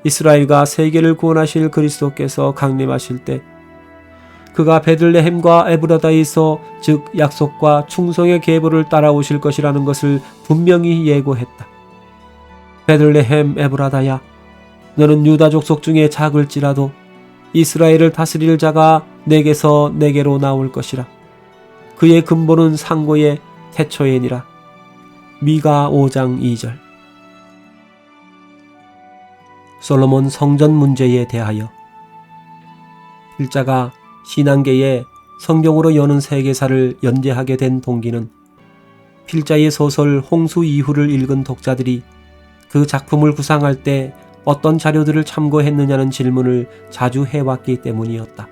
이스라엘과 세계를 구원하실 그리스도께서 강림하실 때 그가 베들레헴과 에브라다에서 즉 약속과 충성의 계보를 따라오실 것이라는 것을 분명히 예고했다. 베들레헴 에브라다야, 너는 유다 족속 중에 작을지라도 이스라엘을 다스릴 자가 내게서 내게로 나올 것이라. 그의 근본은 상고의 태초에니라. 미가 5장 2절. 솔로몬 성전 문제에 대하여 필자가 신앙계에 성경으로 여는 세계사를 연재하게 된 동기는 필자의 소설 홍수 이후를 읽은 독자들이 그 작품을 구상할 때 어떤 자료들을 참고했느냐는 질문을 자주 해왔기 때문이었다.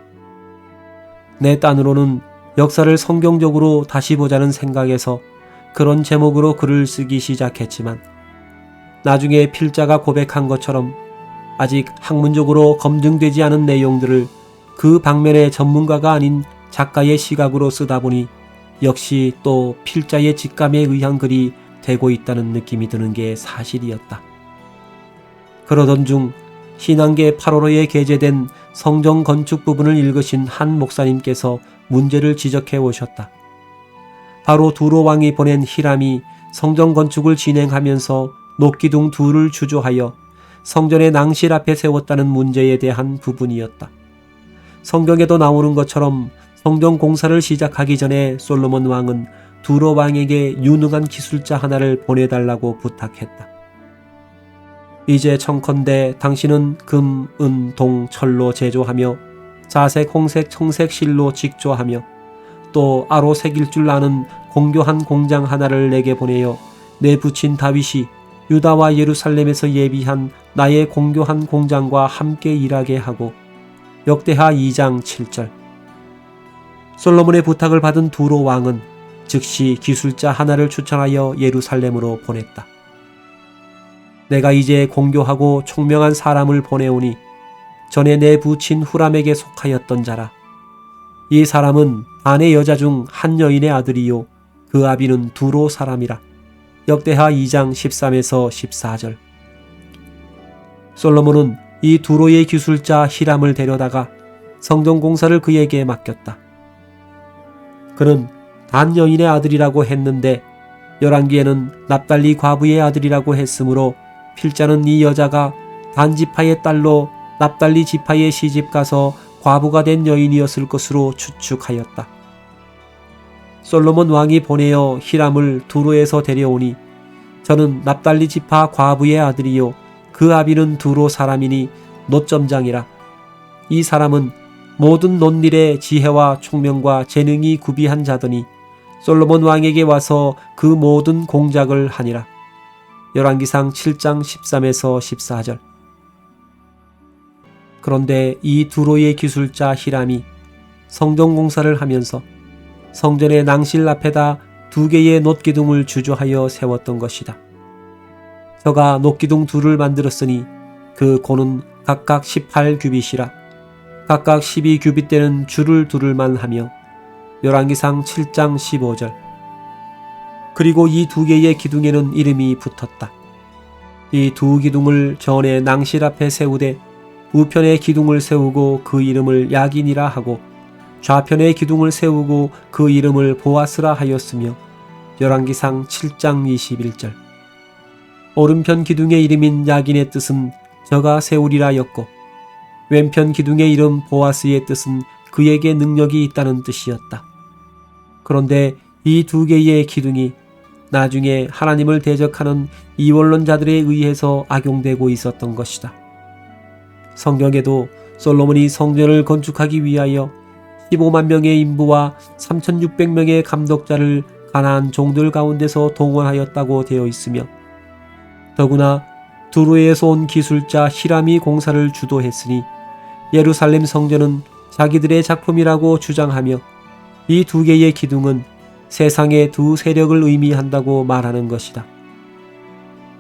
내 딴으로는 역사를 성경적으로 다시 보자는 생각에서 그런 제목으로 글을 쓰기 시작했지만 나중에 필자가 고백한 것처럼 아직 학문적으로 검증되지 않은 내용들을 그 방면의 전문가가 아닌 작가의 시각으로 쓰다 보니 역시 또 필자의 직감에 의한 글이 되고 있다는 느낌이 드는 게 사실이었다. 그러던 중 신앙계 8호로에 게재된 성전 건축 부분을 읽으신 한 목사님께서 문제를 지적해 오셨다. 바로 두로 왕이 보낸 히람이 성전 건축을 진행하면서 녹기둥 둘을 주조하여 성전의 낭실 앞에 세웠다는 문제에 대한 부분이었다. 성경에도 나오는 것처럼 성전 공사를 시작하기 전에 솔로몬 왕은 두로 왕에게 유능한 기술자 하나를 보내달라고 부탁했다. 이제 청컨대 당신은 금, 은, 동, 철로 제조하며 자색, 홍색, 청색 실로 직조하며 또 아로 새길 줄 아는 공교한 공장 하나를 내게 보내어 내 부친 다윗이 유다와 예루살렘에서 예비한 나의 공교한 공장과 함께 일하게 하고. 역대하 2장 7절. 솔로몬의 부탁을 받은 두로 왕은 즉시 기술자 하나를 추천하여 예루살렘으로 보냈다. 내가 이제 공교하고 총명한 사람을 보내오니 전에 내 부친 후람에게 속하였던 자라. 이 사람은 아내 여자 중 한 여인의 아들이요 그 아비는 두로 사람이라. 역대하 2장 13에서 14절. 솔로몬은 이 두로의 기술자 히람을 데려다가 성전 공사를 그에게 맡겼다. 그는 단 여인의 아들이라고 했는데 열왕기에는 납달리 과부의 아들이라고 했으므로 필자는 이 여자가 단 지파의 딸로 납달리 지파에 시집가서 과부가 된 여인이었을 것으로 추측하였다. 솔로몬 왕이 보내어 히람을 두로에서 데려오니 저는 납달리 지파 과부의 아들이요 그 아비는 두로 사람이니 노점장이라. 이 사람은 모든 논일에 지혜와 총명과 재능이 구비한 자더니 솔로몬 왕에게 와서 그 모든 공작을 하니라. 열왕기상 7장 13에서 14절. 그런데 이 두로의 기술자 히람이 성전 공사를 하면서 성전의 낭실 앞에다 2개의 놋기둥을 주저하여 세웠던 것이다. 저가 놋기둥 2를 만들었으니 그 고는 각각 18규빗이라. 각각 12규빗 되는 줄을 두를만 하며 열왕기상 7장 15절. 그리고 이 2개의 기둥에는 이름이 붙었다. 이 2 기둥을 전에 낭실 앞에 세우되 우편에 기둥을 세우고 그 이름을 야긴이라 하고 좌편에 기둥을 세우고 그 이름을 보아스라 하였으며 열왕기상 7장 21절. 오른편 기둥의 이름인 야긴의 뜻은 저가 세우리라였고 왼편 기둥의 이름 보아스의 뜻은 그에게 능력이 있다는 뜻이었다. 그런데 이 2개의 기둥이 나중에 하나님을 대적하는 이원론자들에 의해서 악용되고 있었던 것이다. 성경에도 솔로몬이 성전을 건축하기 위하여 15만 명의 인부와 3,600명의 감독자를 가나안 종들 가운데서 동원하였다고 되어 있으며 더구나 두로에서 온 기술자 히람이 공사를 주도했으니 예루살렘 성전은 자기들의 작품이라고 주장하며 이 2개의 기둥은 세상의 2 세력을 의미한다고 말하는 것이다.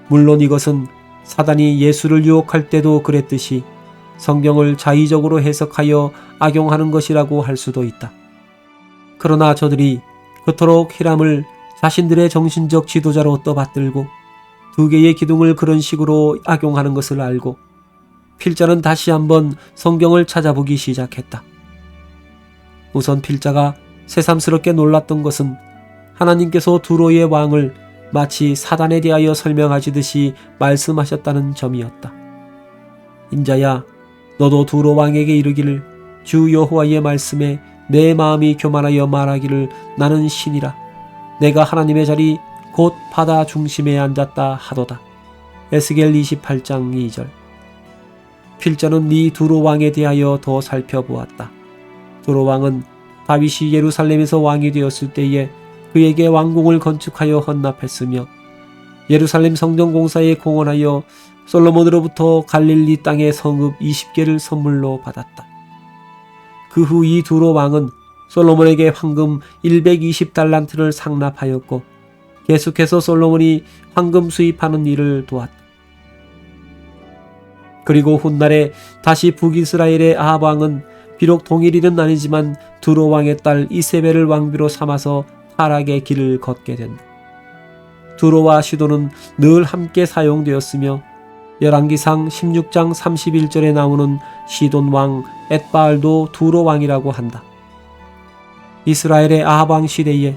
물론 이것은 사단이 예수를 유혹할 때도 그랬듯이 성경을 자의적으로 해석하여 악용하는 것이라고 할 수도 있다. 그러나 저들이 그토록 히람을 자신들의 정신적 지도자로 떠받들고 2개의 기둥을 그런 식으로 악용하는 것을 알고 필자는 다시 한번 성경을 찾아보기 시작했다. 우선 필자가 새삼스럽게 놀랐던 것은 하나님께서 두로의 왕을 마치 사단에 대하여 설명하시듯이 말씀하셨다는 점이었다. 인자야, 너도 두로 왕에게 이르기를 주 여호와의 말씀에 내 마음이 교만하여 말하기를 나는 신이라. 내가 하나님의 자리 곧 바다 중심에 앉았다 하도다. 에스겔 28장 2절. 필자는 이 두로 왕에 대하여 더 살펴보았다. 두로 왕은 다윗이 예루살렘에서 왕이 되었을 때에 그에게 왕궁을 건축하여 헌납했으며 예루살렘 성전 공사에 공헌하여 솔로몬으로부터 갈릴리 땅의 성읍 20개를 선물로 받았다. 그 후 이 두로 왕은 솔로몬에게 황금 120달란트를 상납하였고 계속해서 솔로몬이 황금 수입하는 일을 도왔다. 그리고 훗날에 다시 북이스라엘의 아합 왕은 비록 동일일은 아니지만 두로 왕의 딸 이세벨을 왕비로 삼아서 타락의 길을 걷게 된다. 두로와 시돈은 늘 함께 사용되었으며 열왕기상 16장 31절에 나오는 시돈 왕 엣바알도 두로 왕이라고 한다. 이스라엘의 아합 왕 시대에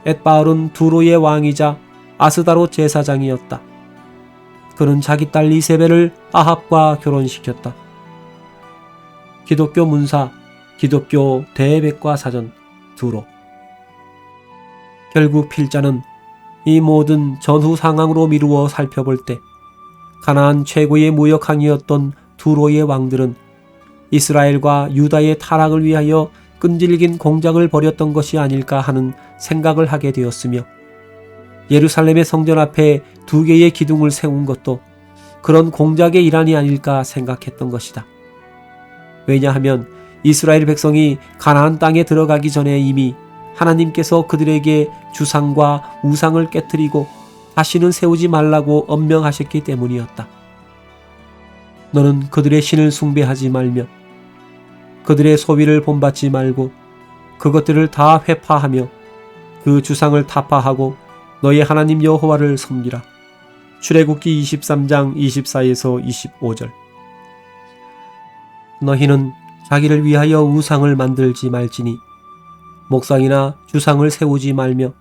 엣바알은 두로의 왕이자 아스다로 제사장이었다. 그는 자기 딸 이세벨을 아합과 결혼시켰다. 기독교 문사, 기독교 대백과 사전, 두로. 결국 필자는 이 모든 전후 상황으로 미루어 살펴볼 때 가나안 최고의 무역항이었던 두로의 왕들은 이스라엘과 유다의 타락을 위하여 끈질긴 공작을 벌였던 것이 아닐까 하는 생각을 하게 되었으며 예루살렘의 성전 앞에 2개의 기둥을 세운 것도 그런 공작의 일환이 아닐까 생각했던 것이다. 왜냐하면 이스라엘 백성이 가나안 땅에 들어가기 전에 이미 하나님께서 그들에게 주상과 우상을 깨뜨리고 다시는 세우지 말라고 엄명하셨기 때문이었다. 너는 그들의 신을 숭배하지 말며 그들의 소위를 본받지 말고 그것들을 다 회파하며 그 주상을 타파하고 너의 하나님 여호와를 섬기라. 출애굽기 23장 24에서 25절. 너희는 자기를 위하여 우상을 만들지 말지니 목상이나 주상을 세우지 말며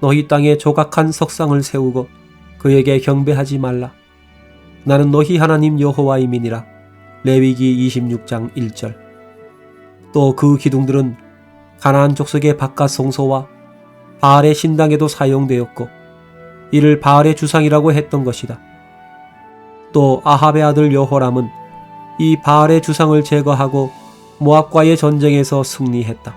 너희 땅에 조각한 석상을 세우고 그에게 경배하지 말라. 나는 너희 하나님 여호와임이니라. 레위기 26장 1절. 또 그 기둥들은 가나안 족속의 바깥 성소와 바알의 신당에도 사용되었고 이를 바알의 주상이라고 했던 것이다. 또 아합의 아들 여호람은 이 바알의 주상을 제거하고 모압과의 전쟁에서 승리했다.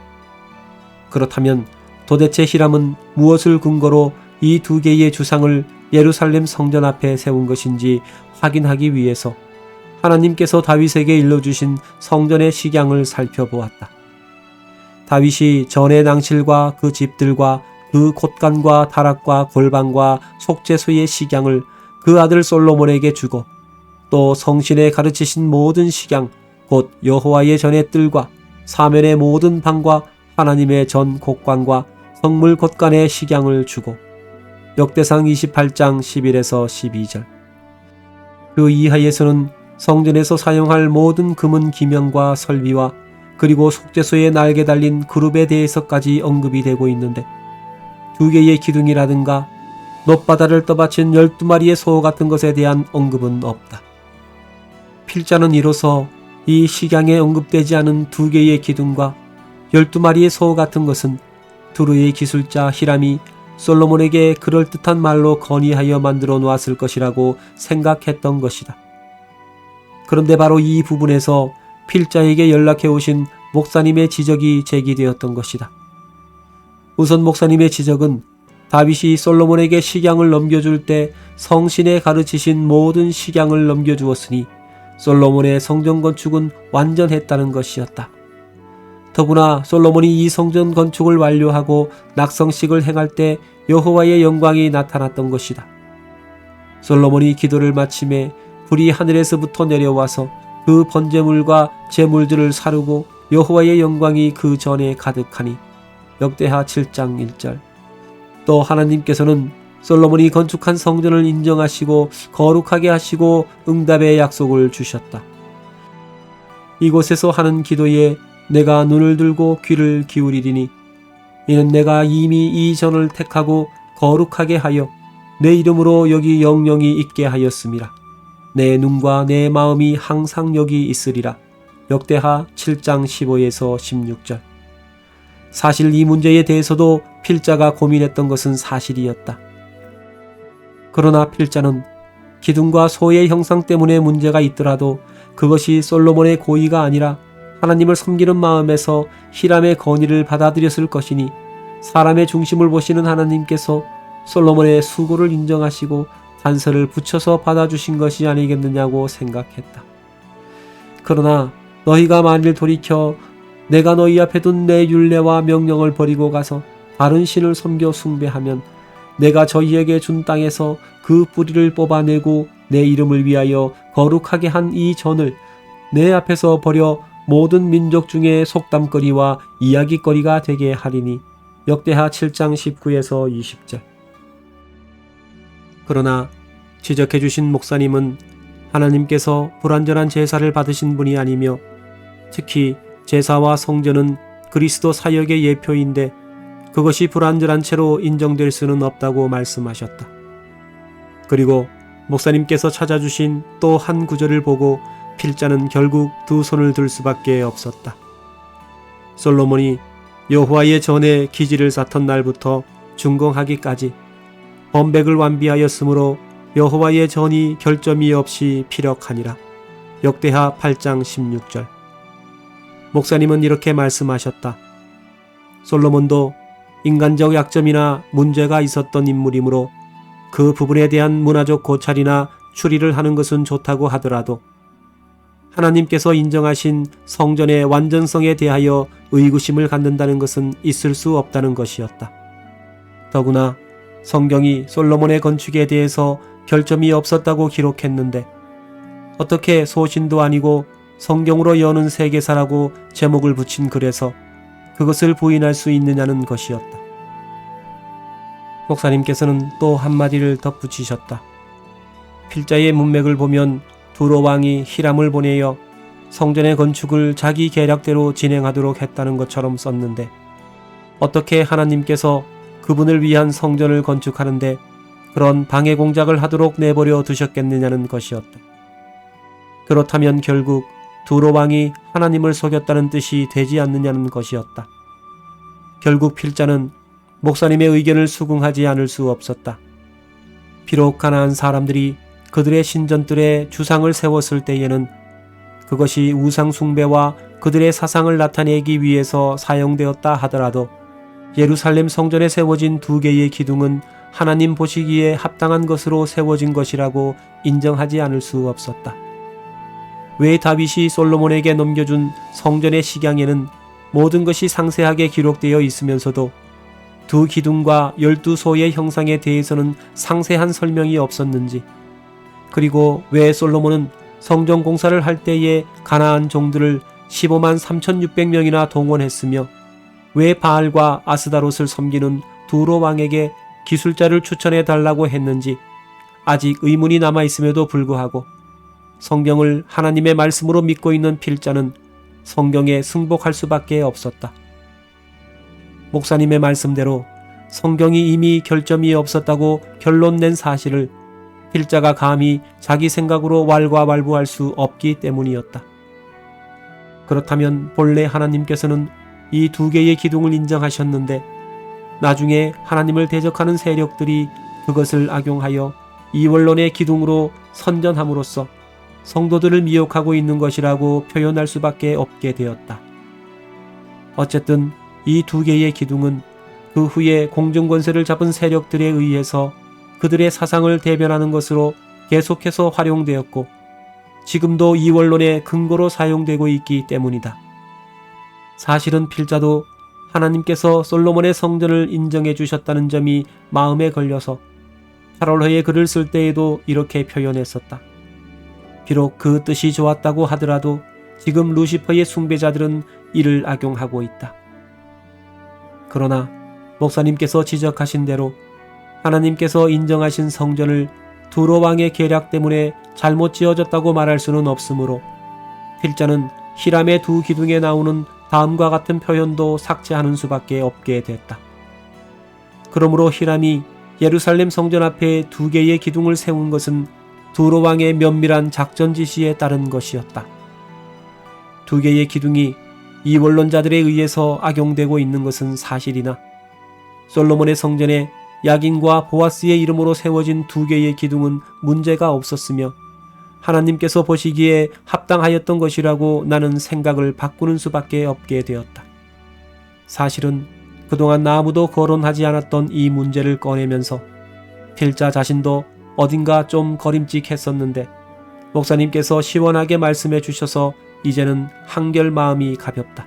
그렇다면 도대체 히람은 무엇을 근거로 이 두 개의 주상을 예루살렘 성전 앞에 세운 것인지 확인하기 위해서 하나님께서 다윗에게 일러주신 성전의 식양을 살펴보았다. 다윗이 전의 낭실과 그 집들과 그 곶간과 다락과 골방과 속죄소의 식양을 그 아들 솔로몬에게 주고 또 성신에 가르치신 모든 식양 곧 여호와의 전의 뜰과 사면의 모든 방과 하나님의 전 곡관과 성물 곶간의 식양을 주고 역대상 28장 11에서 12절. 그 이하에서는 성전에서 사용할 모든 금은 기명과 설비와 그리고 속죄소에 날개 달린 그룹에 대해서까지 언급이 되고 있는데 두 개의 기둥이라든가 놋바다를 떠받친 12마리의 소 같은 것에 대한 언급은 없다. 필자는 이로써 이 식양에 언급되지 않은 두 개의 기둥과 12마리의 소 같은 것은 두루의 기술자 히람이 솔로몬에게 그럴듯한 말로 건의하여 만들어 놓았을 것이라고 생각했던 것이다. 그런데 바로 이 부분에서 필자에게 연락해 오신 목사님의 지적이 제기되었던 것이다. 우선 목사님의 지적은 다윗이 솔로몬에게 식양을 넘겨줄 때 성신에 가르치신 모든 식양을 넘겨주었으니 솔로몬의 성전 건축은 완전했다는 것이었다. 더구나 솔로몬이 이 성전 건축을 완료하고 낙성식을 행할 때 여호와의 영광이 나타났던 것이다. 솔로몬이 기도를 마침에 불이 하늘에서부터 내려와서 그 번제물과 제물들을 사르고 여호와의 영광이 그 전에 가득하니 역대하 7장 1절. 또 하나님께서는 솔로몬이 건축한 성전을 인정하시고 거룩하게 하시고 응답의 약속을 주셨다. 이곳에서 하는 기도에 내가 눈을 들고 귀를 기울이리니 이는 내가 이미 이 전을 택하고 거룩하게 하여 내 이름으로 여기 영영이 있게 하였음이라. 내 눈과 내 마음이 항상 여기 있으리라. 역대하 7장 15에서 16절. 사실 이 문제에 대해서도 필자가 고민했던 것은 사실이었다. 그러나 필자는 기둥과 소의 형상 때문에 문제가 있더라도 그것이 솔로몬의 고의가 아니라 하나님을 섬기는 마음에서 히람의 건의를 받아들였을 것이니 사람의 중심을 보시는 하나님께서 솔로몬의 수고를 인정하시고 단서를 붙여서 받아주신 것이 아니겠느냐고 생각했다. 그러나 너희가 만일 돌이켜 내가 너희 앞에 둔 내 율례와 명령을 버리고 가서 다른 신을 섬겨 숭배하면 내가 저희에게 준 땅에서 그 뿌리를 뽑아내고 내 이름을 위하여 거룩하게 한 이 전을 내 앞에서 버려 모든 민족 중에 속담거리와 이야기거리가 되게 하리니. 역대하 7장 19에서 20절. 그러나 지적해 주신 목사님은 하나님께서 불완전한 제사를 받으신 분이 아니며 특히 제사와 성전은 그리스도 사역의 예표인데 그것이 불완전한 채로 인정될 수는 없다고 말씀하셨다. 그리고 목사님께서 찾아주신 또 한 구절을 보고 필자는 결국 두 손을 들 수밖에 없었다. 솔로몬이 여호와의 전에 기지를 쌓던 날부터 준공하기까지 범백을 완비하였으므로 여호와의 전이 결점이 없이 피력하니라. 역대하 8장 16절. 목사님은 이렇게 말씀하셨다. 솔로몬도 인간적 약점이나 문제가 있었던 인물이므로 그 부분에 대한 문화적 고찰이나 추리를 하는 것은 좋다고 하더라도 하나님께서 인정하신 성전의 완전성에 대하여 의구심을 갖는다는 것은 있을 수 없다는 것이었다. 더구나 성경이 솔로몬의 건축에 대해서 결점이 없었다고 기록했는데 어떻게 소신도 아니고 성경으로 여는 세계사라고 제목을 붙인 글에서 그것을 부인할 수 있느냐는 것이었다. 목사님께서는 또 한마디를 덧붙이셨다. 필자의 문맥을 보면 두로 왕이 히람을 보내어 성전의 건축을 자기 계략대로 진행하도록 했다는 것처럼 썼는데 어떻게 하나님께서 그분을 위한 성전을 건축하는데 그런 방해 공작을 하도록 내버려 두셨겠느냐는 것이었다. 그렇다면 결국 두로 왕이 하나님을 속였다는 뜻이 되지 않느냐는 것이었다. 결국 필자는 목사님의 의견을 수긍하지 않을 수 없었다. 비록 가나안 사람들이 그들의 신전들에 주상을 세웠을 때에는 그것이 우상 숭배와 그들의 사상을 나타내기 위해서 사용되었다 하더라도 예루살렘 성전에 세워진 2개의 기둥은 하나님 보시기에 합당한 것으로 세워진 것이라고 인정하지 않을 수 없었다. 왜 다윗이 솔로몬에게 넘겨준 성전의 식양에는 모든 것이 상세하게 기록되어 있으면서도 2 기둥과 12소의 형상에 대해서는 상세한 설명이 없었는지, 그리고 왜 솔로몬은 성전 공사를 할 때에 가나안 종들을 15만 3,600명이나 동원했으며 왜 바알과 아스다롯을 섬기는 두로 왕에게 기술자를 추천해 달라고 했는지 아직 의문이 남아있음에도 불구하고 성경을 하나님의 말씀으로 믿고 있는 필자는 성경에 승복할 수밖에 없었다. 목사님의 말씀대로 성경이 이미 결점이 없었다고 결론낸 사실을 필자가 감히 자기 생각으로 왈가왈부할 수 없기 때문이었다. 그렇다면 본래 하나님께서는 이 2개의 기둥을 인정하셨는데 나중에 하나님을 대적하는 세력들이 그것을 악용하여 이원론의 기둥으로 선전함으로써 성도들을 미혹하고 있는 것이라고 표현할 수밖에 없게 되었다. 어쨌든 이 2개의 기둥은 그 후에 공중권세를 잡은 세력들에 의해서 그들의 사상을 대변하는 것으로 계속해서 활용되었고 지금도 이원론의 근거로 사용되고 있기 때문이다. 사실은 필자도 하나님께서 솔로몬의 성전을 인정해 주셨다는 점이 마음에 걸려서 8월호에 글을 쓸 때에도 이렇게 표현했었다. 비록 그 뜻이 좋았다고 하더라도 지금 루시퍼의 숭배자들은 이를 악용하고 있다. 그러나 목사님께서 지적하신 대로 하나님께서 인정하신 성전을 두로 왕의 계략 때문에 잘못 지어졌다고 말할 수는 없으므로 필자는 히람의 2 기둥에 나오는 다음과 같은 표현도 삭제하는 수밖에 없게 됐다. 그러므로 히람이 예루살렘 성전 앞에 2개의 기둥을 세운 것은 두로 왕의 면밀한 작전 지시에 따른 것이었다. 2개의 기둥이 이원론자들에 의해서 악용되고 있는 것은 사실이나 솔로몬의 성전에 야긴과 보아스의 이름으로 세워진 2개의 기둥은 문제가 없었으며 하나님께서 보시기에 합당하였던 것이라고 나는 생각을 바꾸는 수밖에 없게 되었다. 사실은 그동안 아무도 거론하지 않았던 이 문제를 꺼내면서 필자 자신도 어딘가 좀 거림직했었는데 목사님께서 시원하게 말씀해 주셔서 이제는 한결 마음이 가볍다.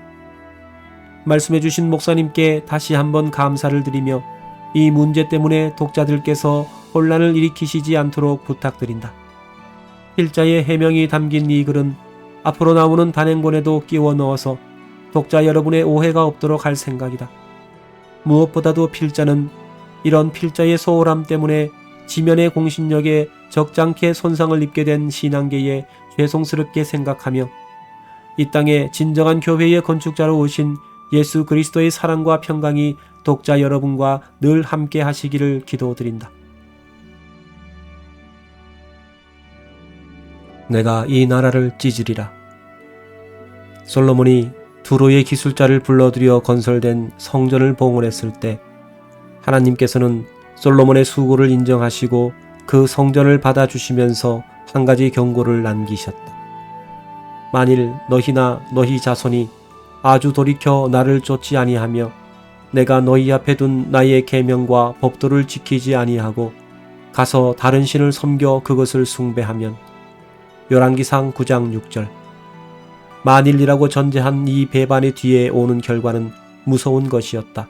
말씀해 주신 목사님께 다시 한번 감사를 드리며 이 문제 때문에 독자들께서 혼란을 일으키시지 않도록 부탁드린다. 필자의 해명이 담긴 이 글은 앞으로 나오는 단행본에도 끼워 넣어서 독자 여러분의 오해가 없도록 할 생각이다. 무엇보다도 필자는 이런 필자의 소홀함 때문에 지면의 공신력에 적잖게 손상을 입게 된 신앙계에 죄송스럽게 생각하며 이 땅에 진정한 교회의 건축자로 오신 예수 그리스도의 사랑과 평강이 독자 여러분과 늘 함께 하시기를 기도드린다. 내가 이 나라를 찢으리라. 솔로몬이 두로의 기술자를 불러들여 건설된 성전을 봉헌했을 때 하나님께서는 솔로몬의 수고를 인정하시고 그 성전을 받아주시면서 한 가지 경고를 남기셨다. 만일 너희나 너희 자손이 아주 돌이켜 나를 쫓지 아니하며 내가 너희 앞에 둔 나의 계명과 법도를 지키지 아니하고 가서 다른 신을 섬겨 그것을 숭배하면 열왕기상 9장 6절 만일이라고 전제한 이 배반의 뒤에 오는 결과는 무서운 것이었다.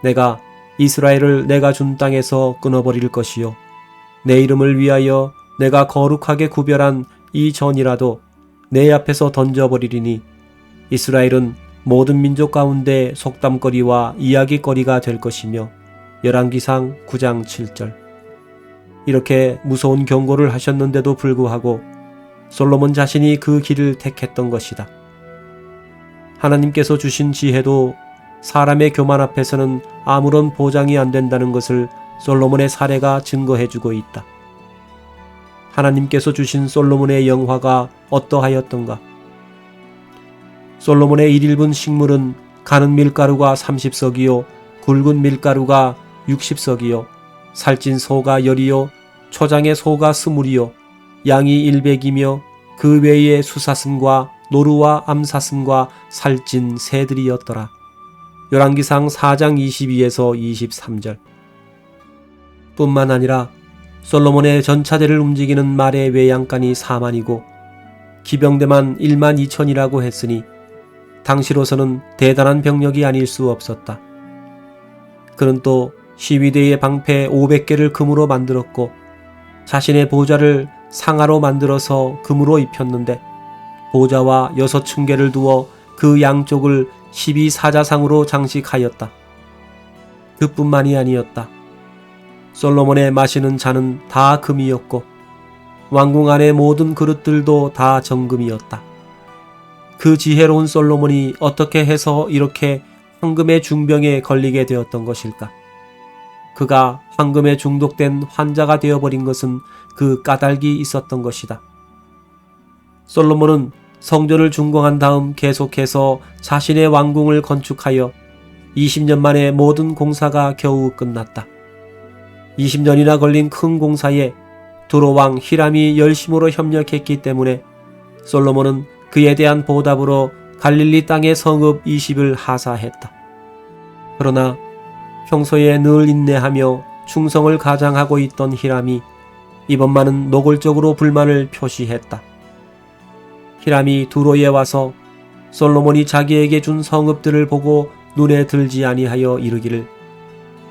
내가 이스라엘을 내가 준 땅에서 끊어버릴 것이요 내 이름을 위하여 내가 거룩하게 구별한 이 전이라도 내 앞에서 던져버리리니 이스라엘은 모든 민족 가운데 속담거리와 이야기거리가 될 것이며. 열왕기상 9장 7절. 이렇게 무서운 경고를 하셨는데도 불구하고 솔로몬 자신이 그 길을 택했던 것이다. 하나님께서 주신 지혜도 사람의 교만 앞에서는 아무런 보장이 안 된다는 것을 솔로몬의 사례가 증거해주고 있다. 하나님께서 주신 솔로몬의 영화가 어떠하였던가? 솔로몬의 1인분 식물은 가는 밀가루가 30석이요 굵은 밀가루가 60석이요 살찐 소가 10이요 초장의 소가 20이요 양이 100이며 그 외에 수사슴과 노루와 암사슴과 살찐 새들이었더라. 열왕기상 4장 22에서 23절. 뿐만 아니라 솔로몬의 전차대를 움직이는 말의 외양간이 4만이고 기병대만 1만 2천이라고 했으니 당시로서는 대단한 병력이 아닐 수 없었다. 그는 또 시위대의 방패 500개를 금으로 만들었고 자신의 보좌를 상아로 만들어서 금으로 입혔는데 보좌와 6층계를 두어 그 양쪽을 12사자상으로 장식하였다. 그뿐만이 아니었다. 솔로몬의 마시는 잔은 다 금이었고 왕궁 안의 모든 그릇들도 다 정금이었다. 그 지혜로운 솔로몬이 어떻게 해서 이렇게 황금의 중병에 걸리게 되었던 것일까? 그가 황금에 중독된 환자가 되어버린 것은 그 까닭이 있었던 것이다. 솔로몬은 성전을 준공한 다음 계속해서 자신의 왕궁을 건축하여 20년 만에 모든 공사가 겨우 끝났다. 20년이나 걸린 큰 공사에 두로왕 히람이 열심으로 협력했기 때문에 솔로몬은 그에 대한 보답으로 갈릴리 땅의 성읍 20을 하사했다. 그러나 평소에 늘 인내하며 충성을 가장하고 있던 히람이 이번만은 노골적으로 불만을 표시했다. 히람이 두로에 와서 솔로몬이 자기에게 준 성읍들을 보고 눈에 들지 아니하여 이르기를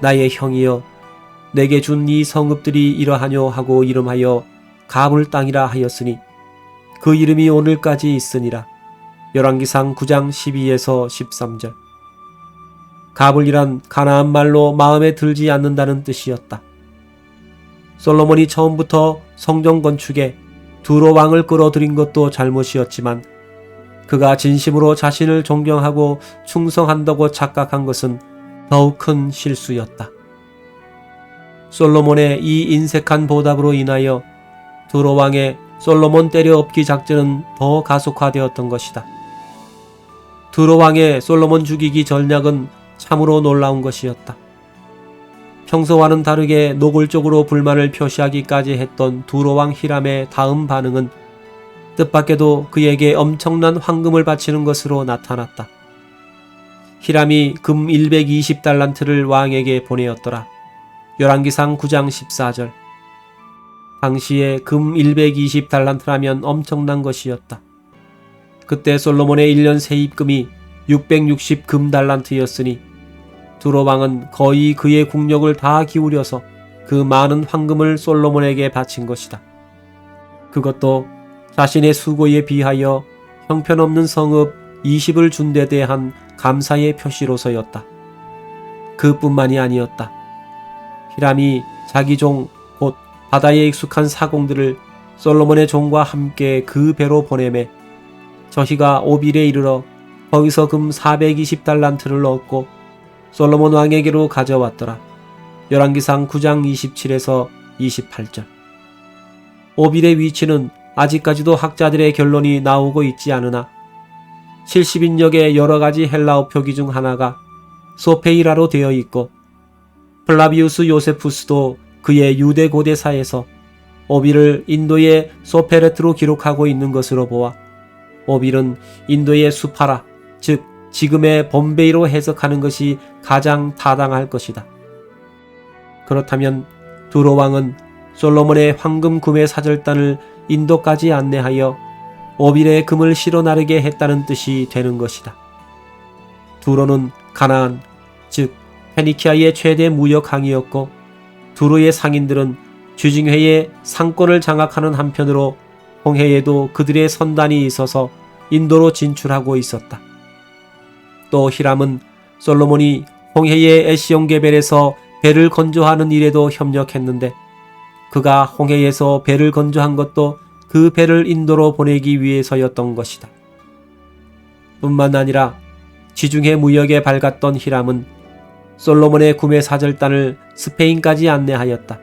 나의 형이여 내게 준 이 성읍들이 이러하뇨 하고 이름하여 가불 땅이라 하였으니 그 이름이 오늘까지 있으니라. 열왕기상 9장 12에서 13절. 가불이란 가나안 말로 마음에 들지 않는다는 뜻이었다. 솔로몬이 처음부터 성전 건축에 두로 왕을 끌어들인 것도 잘못이었지만 그가 진심으로 자신을 존경하고 충성한다고 착각한 것은 더욱 큰 실수였다. 솔로몬의 이 인색한 보답으로 인하여 두로 왕의 솔로몬 때려엎기 작전은 더 가속화되었던 것이다. 두로 왕의 솔로몬 죽이기 전략은 참으로 놀라운 것이었다. 평소와는 다르게 노골적으로 불만을 표시하기까지 했던 두로 왕 히람의 다음 반응은 뜻밖에도 그에게 엄청난 황금을 바치는 것으로 나타났다. 히람이 금 120달란트를 왕에게 보내었더라. 열왕기상 9장 14절. 당시에 금 120달란트라면 엄청난 것이었다. 그때 솔로몬의 1년 세입금이 660금달란트였으니 두로 왕은 거의 그의 국력을 다 기울여서 그 많은 황금을 솔로몬에게 바친 것이다. 그것도 자신의 수고에 비하여 형편없는 성읍 20을 준 데 대한 감사의 표시로서였다. 그뿐만이 아니었다. 히람이 자기 종 곧 바다에 익숙한 사공들을 솔로몬의 종과 함께 그 배로 보내매 저희가 오빌에 이르러 거기서 금 420달란트를 얻고 솔로몬 왕에게로 가져왔더라. 열왕기상 9장 27에서 28절. 오빌의 위치는 아직까지도 학자들의 결론이 나오고 있지 않으나 70인역의 여러가지 헬라어 표기 중 하나가 소페이라로 되어 있고 플라비우스 요세푸스도 그의 유대 고대사에서 오빌을 인도의 소페레트로 기록하고 있는 것으로 보아 오빌은 인도의 수파라, 즉 지금의 bombay로 해석하는 것이 가장 타당할 것이다. 그렇다면 두로 왕은 솔로몬의 황금 구매 사절단을 인도까지 안내하여 오빌에 금을 실어 나르게 했다는 뜻이 되는 것이다. 두로는 가나안, 즉 페니키아의 최대 무역항이었고 두로의 상인들은 주징회의 상권을 장악하는 한편으로 홍해에도 그들의 선단이 있어서 인도로 진출하고 있었다. 또 히람은 솔로몬이 홍해의 에시온게벨에서 배를 건조하는 일에도 협력했는데 그가 홍해에서 배를 건조한 것도 그 배를 인도로 보내기 위해서였던 것이다. 뿐만 아니라 지중해 무역에 밝았던 히람은 솔로몬의 구매 사절단을 스페인까지 안내하였다.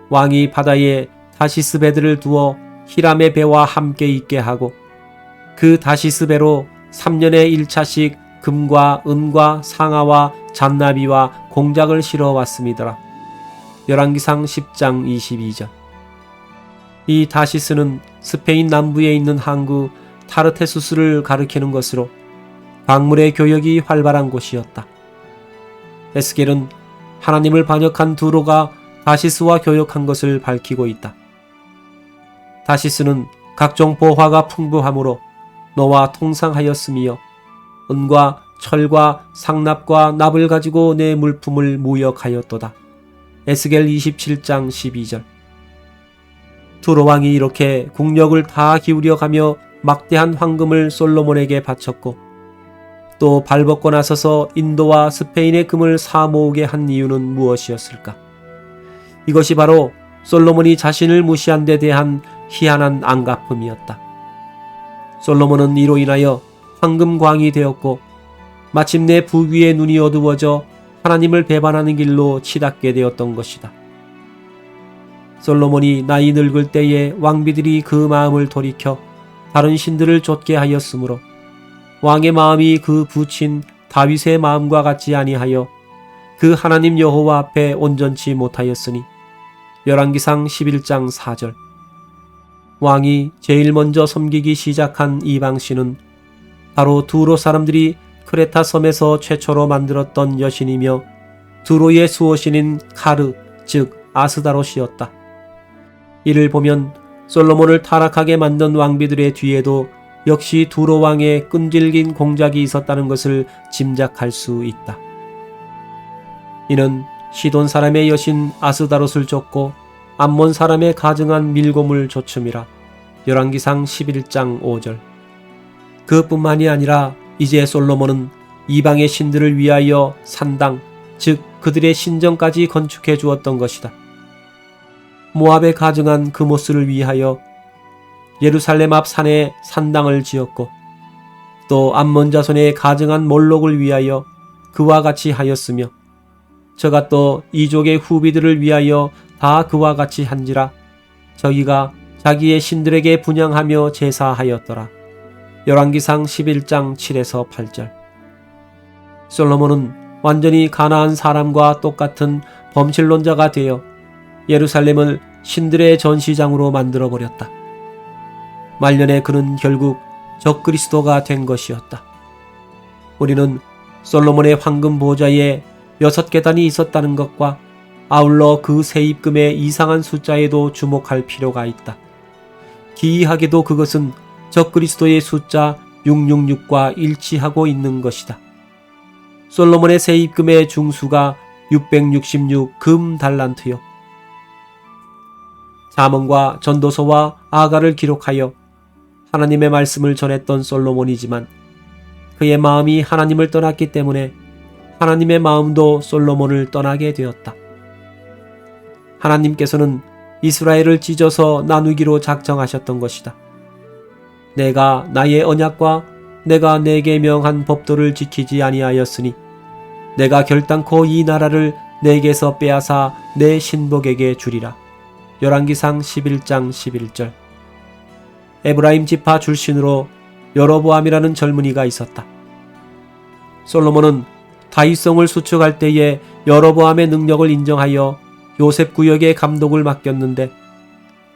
왕이 바다에 다시스 배들을 두어 히람의 배와 함께 있게 하고 그 다시스 배로 3년에 1차씩 금과 은과 상아와 잔나비와 공작을 실어 왔음이더라. 열왕기상 10장 22절. 이 다시스는 스페인 남부에 있는 항구 타르테수스를 가리키는 것으로 광물의 교역이 활발한 곳이었다. 에스겔은 하나님을 반역한 두로가 다시스와 교역한 것을 밝히고 있다. 다시스는 각종 보화가 풍부하므로 너와 통상하였으며 은과 철과 상납과 납을 가지고 내 물품을 무역하였도다. 에스겔 27장 12절. 두로 왕이 이렇게 국력을 다 기울여가며 막대한 황금을 솔로몬에게 바쳤고 또 발벗고 나서서 인도와 스페인의 금을 사모으게 한 이유는 무엇이었을까? 이것이 바로 솔로몬이 자신을 무시한 데 대한 희한한 안갚음이었다. 솔로몬은 이로 인하여 황금광이 되었고 마침내 부귀의 눈이 어두워져 하나님을 배반하는 길로 치닫게 되었던 것이다. 솔로몬이 나이 늙을 때에 왕비들이 그 마음을 돌이켜 다른 신들을 좇게 하였으므로 왕의 마음이 그 부친 다윗의 마음과 같지 아니하여 그 하나님 여호와 앞에 온전치 못하였으니 열왕기상 11장 4절. 왕이 제일 먼저 섬기기 시작한 이방신은 바로 두로 사람들이 크레타 섬에서 최초로 만들었던 여신이며 두로의 수호신인 카르 즉 아스다롯이었다. 이를 보면 솔로몬을 타락하게 만든 왕비들의 뒤에도 역시 두로 왕의 끈질긴 공작이 있었다는 것을 짐작할 수 있다. 이는 시돈 사람의 여신 아스다롯을 쫓고 암몬 사람의 가증한 밀곰을 좇음이라. 열왕기상 11장 5절. 그뿐만이 아니라 이제 솔로몬은 이방의 신들을 위하여 산당, 즉 그들의 신전까지 건축해 주었던 것이다. 모압에 가증한 그모스를 위하여 예루살렘 앞 산에 산당을 지었고 또 암몬 자손의 가증한 몰록을 위하여 그와 같이 하였으며 저가 또 이족의 후비들을 위하여 다 그와 같이 한지라. 저희가 자기의 신들에게 분향하며 제사하였더라. 열왕기상 11장 7에서 8절. 솔로몬은 완전히 가나안 사람과 똑같은 범실론자가 되어 예루살렘을 신들의 전시장으로 만들어버렸다. 말년에 그는 결국 적그리스도가 된 것이었다. 우리는 솔로몬의 황금 보좌에 6계단이 있었다는 것과 아울러 그 세입금의 이상한 숫자에도 주목할 필요가 있다. 기이하게도 그것은 적그리스도의 숫자 666과 일치하고 있는 것이다. 솔로몬의 세입금의 중수가 666 금 달란트요. 잠언과 전도서와 아가를 기록하여 하나님의 말씀을 전했던 솔로몬이지만 그의 마음이 하나님을 떠났기 때문에 하나님의 마음도 솔로몬을 떠나게 되었다. 하나님께서는 이스라엘을 찢어서 나누기로 작정하셨던 것이다. 내가 나의 언약과 내가 내게 명한 법도를 지키지 아니하였으니 내가 결단코 이 나라를 내게서 빼앗아 내 신복에게 주리라. 열왕기상 11장 11절. 에브라임 지파 출신으로 여로보암이라는 젊은이가 있었다. 솔로몬은 다윗성을 수축할 때에 여로보암의 능력을 인정하여 요셉 구역의 감독을 맡겼는데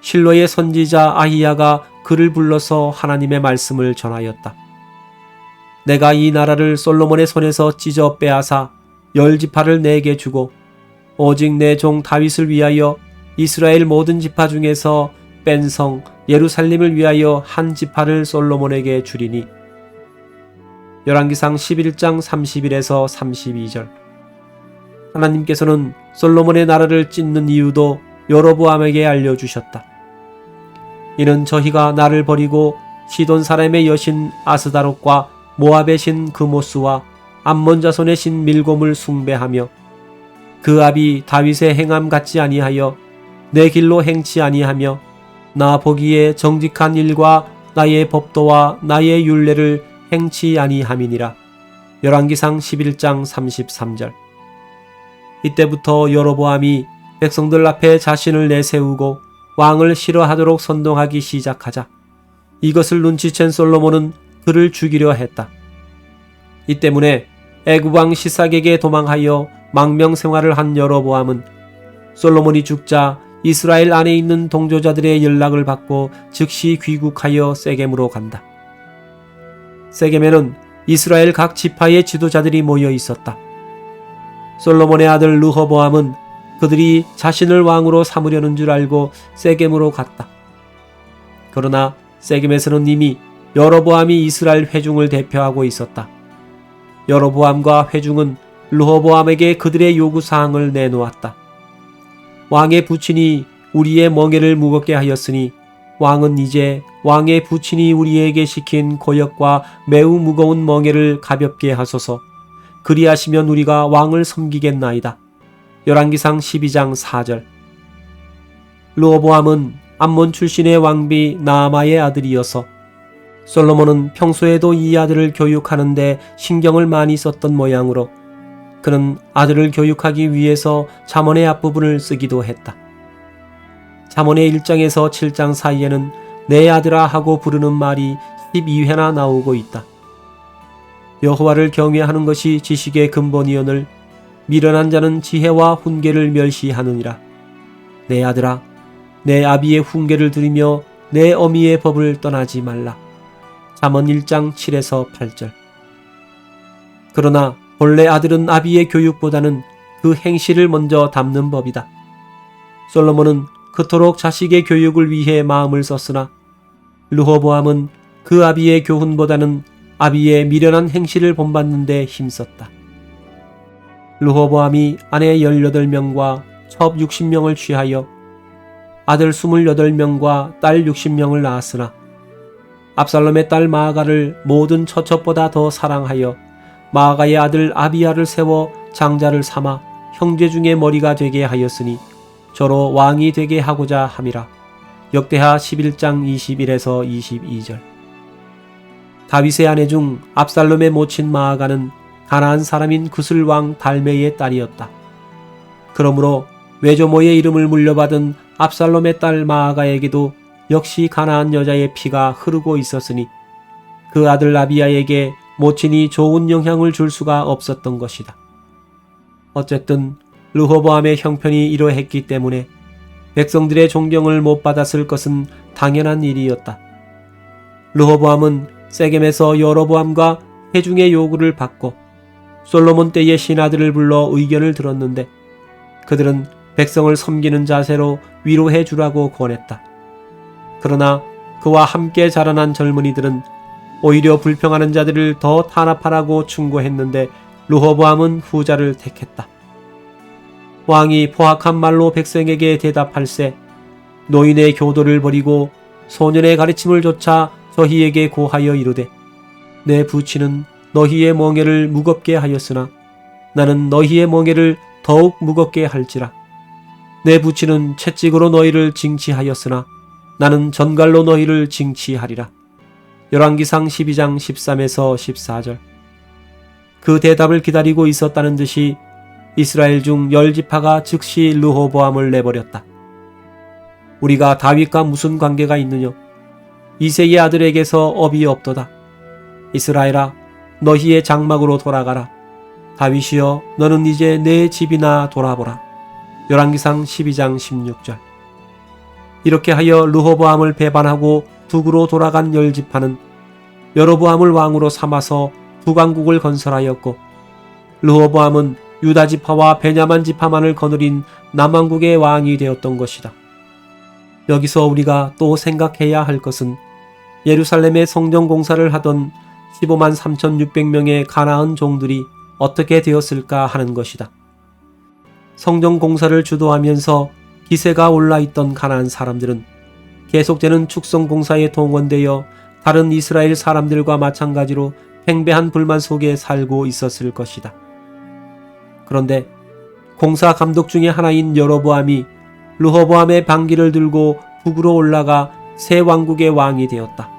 실로의 선지자 아히야가 그를 불러서 하나님의 말씀을 전하였다. 내가 이 나라를 솔로몬의 손에서 찢어 빼앗아 10지파를 내게 주고 오직 내 종 다윗을 위하여 이스라엘 모든 지파 중에서 뺀 성 예루살렘을 위하여 한 지파를 솔로몬에게 주리니. 열왕기상 11장 31에서 32절. 하나님께서는 솔로몬의 나라를 찢는 이유도 여로보암에게 알려주셨다. 이는 저희가 나를 버리고 시돈 사람의 여신 아스다롯과 모압의 신 그모스와 암몬 자손의 신 밀곰을 숭배하며 그 아비 다윗의 행함 같지 아니하여 내 길로 행치 아니하며 나 보기에 정직한 일과 나의 법도와 나의 율례를 행치 아니함이니라. 열왕기상 11장 33절. 이때부터 여로보암이 백성들 앞에 자신을 내세우고 왕을 싫어하도록 선동하기 시작하자 이것을 눈치챈 솔로몬은 그를 죽이려 했다. 이 때문에 애굽 왕 시삭에게 도망하여 망명 생활을 한 여로보암은 솔로몬이 죽자 이스라엘 안에 있는 동조자들의 연락을 받고 즉시 귀국하여 세겜으로 간다. 세겜에는 이스라엘 각 지파의 지도자들이 모여 있었다. 솔로몬의 아들 르호보암은 그들이 자신을 왕으로 삼으려는 줄 알고 세겜으로 갔다. 그러나 세겜에서는 이미 여로보암이 이스라엘 회중을 대표하고 있었다. 여로보암과 회중은 르호보암에게 그들의 요구사항을 내놓았다. 왕의 부친이 우리의 멍에를 무겁게 하였으니 왕은 이제 왕의 부친이 우리에게 시킨 고역과 매우 무거운 멍에를 가볍게 하소서. 그리하시면 우리가 왕을 섬기겠나이다. 열왕기상 12장 4절. 르호보암은 암몬 출신의 왕비 나아마의 아들이어서 솔로몬은 평소에도 이 아들을 교육하는데 신경을 많이 썼던 모양으로 그는 아들을 교육하기 위해서 잠언의 앞부분을 쓰기도 했다. 잠언의 1장에서 7장 사이에는 내 아들아 하고 부르는 말이 12회나 나오고 있다. 여호와를 경외하는 것이 지식의 근본이오늘 미련한 자는 지혜와 훈계를 멸시하느니라. 내 아들아, 내 아비의 훈계를 들으며 내 어미의 법을 떠나지 말라. 잠언 1장 7에서 8절. 그러나 본래 아들은 아비의 교육보다는 그 행실을 먼저 담는 법이다. 솔로몬은 그토록 자식의 교육을 위해 마음을 썼으나 르호보암은 그 아비의 교훈보다는 아비의 미련한 행실을 본받는 데 힘썼다. 르호보암이 아내 18명과 첩 60명을 취하여 아들 28명과 딸 60명을 낳았으나 압살롬의 딸 마아가를 모든 처첩보다 더 사랑하여 마아가의 아들 아비야를 세워 장자를 삼아 형제 중에 머리가 되게 하였으니 저로 왕이 되게 하고자 함이라. 역대하 11장 21에서 22절. 다윗의 아내 중 압살롬의 모친 마아가는 가나안 사람인 구슬 왕 달메의 딸이었다. 그러므로 외조모의 이름을 물려받은 압살롬의 딸 마아가에게도 역시 가나안 여자의 피가 흐르고 있었으니 그 아들 아비야에게 모친이 좋은 영향을 줄 수가 없었던 것이다. 어쨌든 르호보암의 형편이 이러했기 때문에 백성들의 존경을 못 받았을 것은 당연한 일이었다. 르호보암은 세겜에서 여로보암과 회중의 요구를 받고 솔로몬 때의 신하들을 불러 의견을 들었는데 그들은 백성을 섬기는 자세로 위로해 주라고 권했다. 그러나 그와 함께 자라난 젊은이들은 오히려 불평하는 자들을 더 탄압하라고 충고했는데 르호보암은 후자를 택했다. 왕이 포악한 말로 백성에게 대답할세 노인의 교도를 버리고 소년의 가르침을 조차 저희에게 고하여 이르되 내 부친은 너희의 멍에를 무겁게 하였으나 나는 너희의 멍에를 더욱 무겁게 할지라. 내 부친은 채찍으로 너희를 징치하였으나 나는 전갈로 너희를 징치하리라. 열왕기상 12장 13에서 14절. 그 대답을 기다리고 있었다는 듯이 이스라엘 중 10지파가 즉시 르호보암을 내버렸다. 우리가 다윗과 무슨 관계가 있느냐? 이새의 아들에게서 업이 없도다. 이스라엘아, 너희의 장막으로 돌아가라. 다윗이여, 너는 이제 내 집이나 돌아보라. 열왕기상 12장 16절. 이렇게 하여 르호보암을 배반하고 북으로 돌아간 10지파는 여로보암을 왕으로 삼아서 북왕국을 건설하였고 르호보암은 유다 지파와 베냐민 지파만을 거느린 남왕국의 왕이 되었던 것이다. 여기서 우리가 또 생각해야 할 것은 예루살렘의 성전 공사를 하던 15만 3,600명의 가나안 종들이 어떻게 되었을까 하는 것이다. 성전 공사를 주도하면서 기세가 올라있던 가나안 사람들은 계속되는 축성 공사에 동원되어 다른 이스라엘 사람들과 마찬가지로 팽배한 불만 속에 살고 있었을 것이다. 그런데 공사 감독 중에 하나인 여로보암이 르호보암의 반기를 들고 북으로 올라가 새 왕국의 왕이 되었다.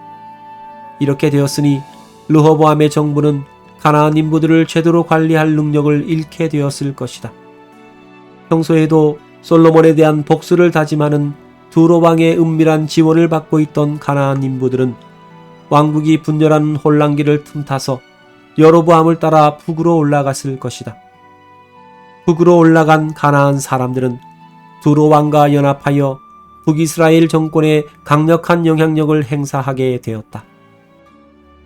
이렇게 되었으니 르호보암의 정부는 가나안 인부들을 제대로 관리할 능력을 잃게 되었을 것이다. 평소에도 솔로몬에 대한 복수를 다짐하는 두로 왕의 은밀한 지원을 받고 있던 가나안 인부들은 왕국이 분열하는 혼란기를 틈타서 여로보암을 따라 북으로 올라갔을 것이다. 북으로 올라간 가나안 사람들은 두로 왕과 연합하여 북이스라엘 정권에 강력한 영향력을 행사하게 되었다.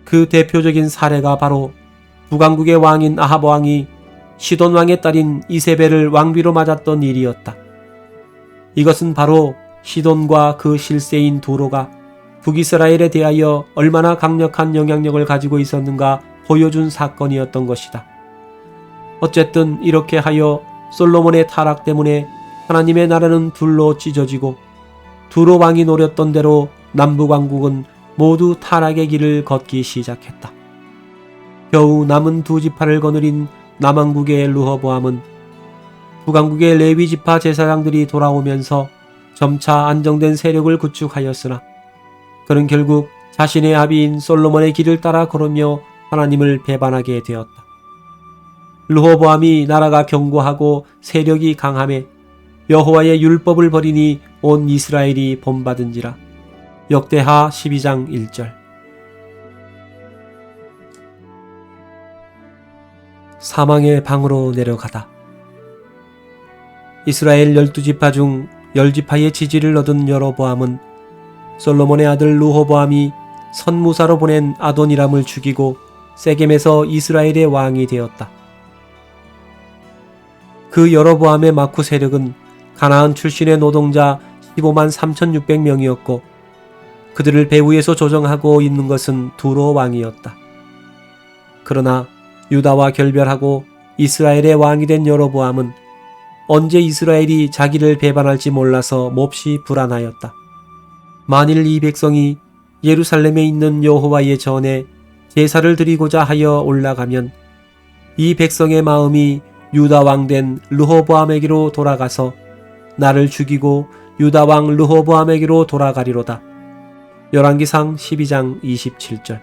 그 대표적인 사례가 바로 북왕국의 왕인 아합 왕이 시돈 왕의 딸인 이세벨을 왕비로 맞았던 일이었다. 이것은 바로 시돈과 그 실세인 두로가 북이스라엘에 대하여 얼마나 강력한 영향력을 가지고 있었는가 보여준 사건이었던 것이다. 어쨌든 이렇게 하여 솔로몬의 타락 때문에 하나님의 나라는 둘로 찢어지고 두로 왕이 노렸던 대로 남북왕국은 모두 타락의 길을 걷기 시작했다. 겨우 남은 두 지파를 거느린 남왕국의 르호보암은 북왕국의 레위 지파 제사장들이 돌아오면서 점차 안정된 세력을 구축하였으나 그는 결국 자신의 아비인 솔로몬의 길을 따라 걸으며 하나님을 배반하게 되었다. 르호보암이 나라가 견고하고 세력이 강함에 여호와의 율법을 버리니 온 이스라엘이 본받은지라. 역대하 12장 1절. 사망의 방으로 내려가다. 이스라엘 12지파 중 10지파의 지지를 얻은 여로보암은 솔로몬의 아들 르호보암이 선무사로 보낸 아도니람을 죽이고 세겜에서 이스라엘의 왕이 되었다. 그 여로보암의 마쿠 세력은 가나안 출신의 노동자 15만 3,600명이었고 그들을 배후에서 조정하고 있는 것은 두로 왕이었다. 그러나 유다와 결별하고 이스라엘의 왕이 된 여로보암은 언제 이스라엘이 자기를 배반할지 몰라서 몹시 불안하였다. 만일 이 백성이 예루살렘에 있는 여호와의 전에 제사를 드리고자 하여 올라가면 이 백성의 마음이 유다 왕 된 르호보암에게로 돌아가서 나를 죽이고 유다 왕 르호보암에게로 돌아가리로다. 열왕기상 12장 27절.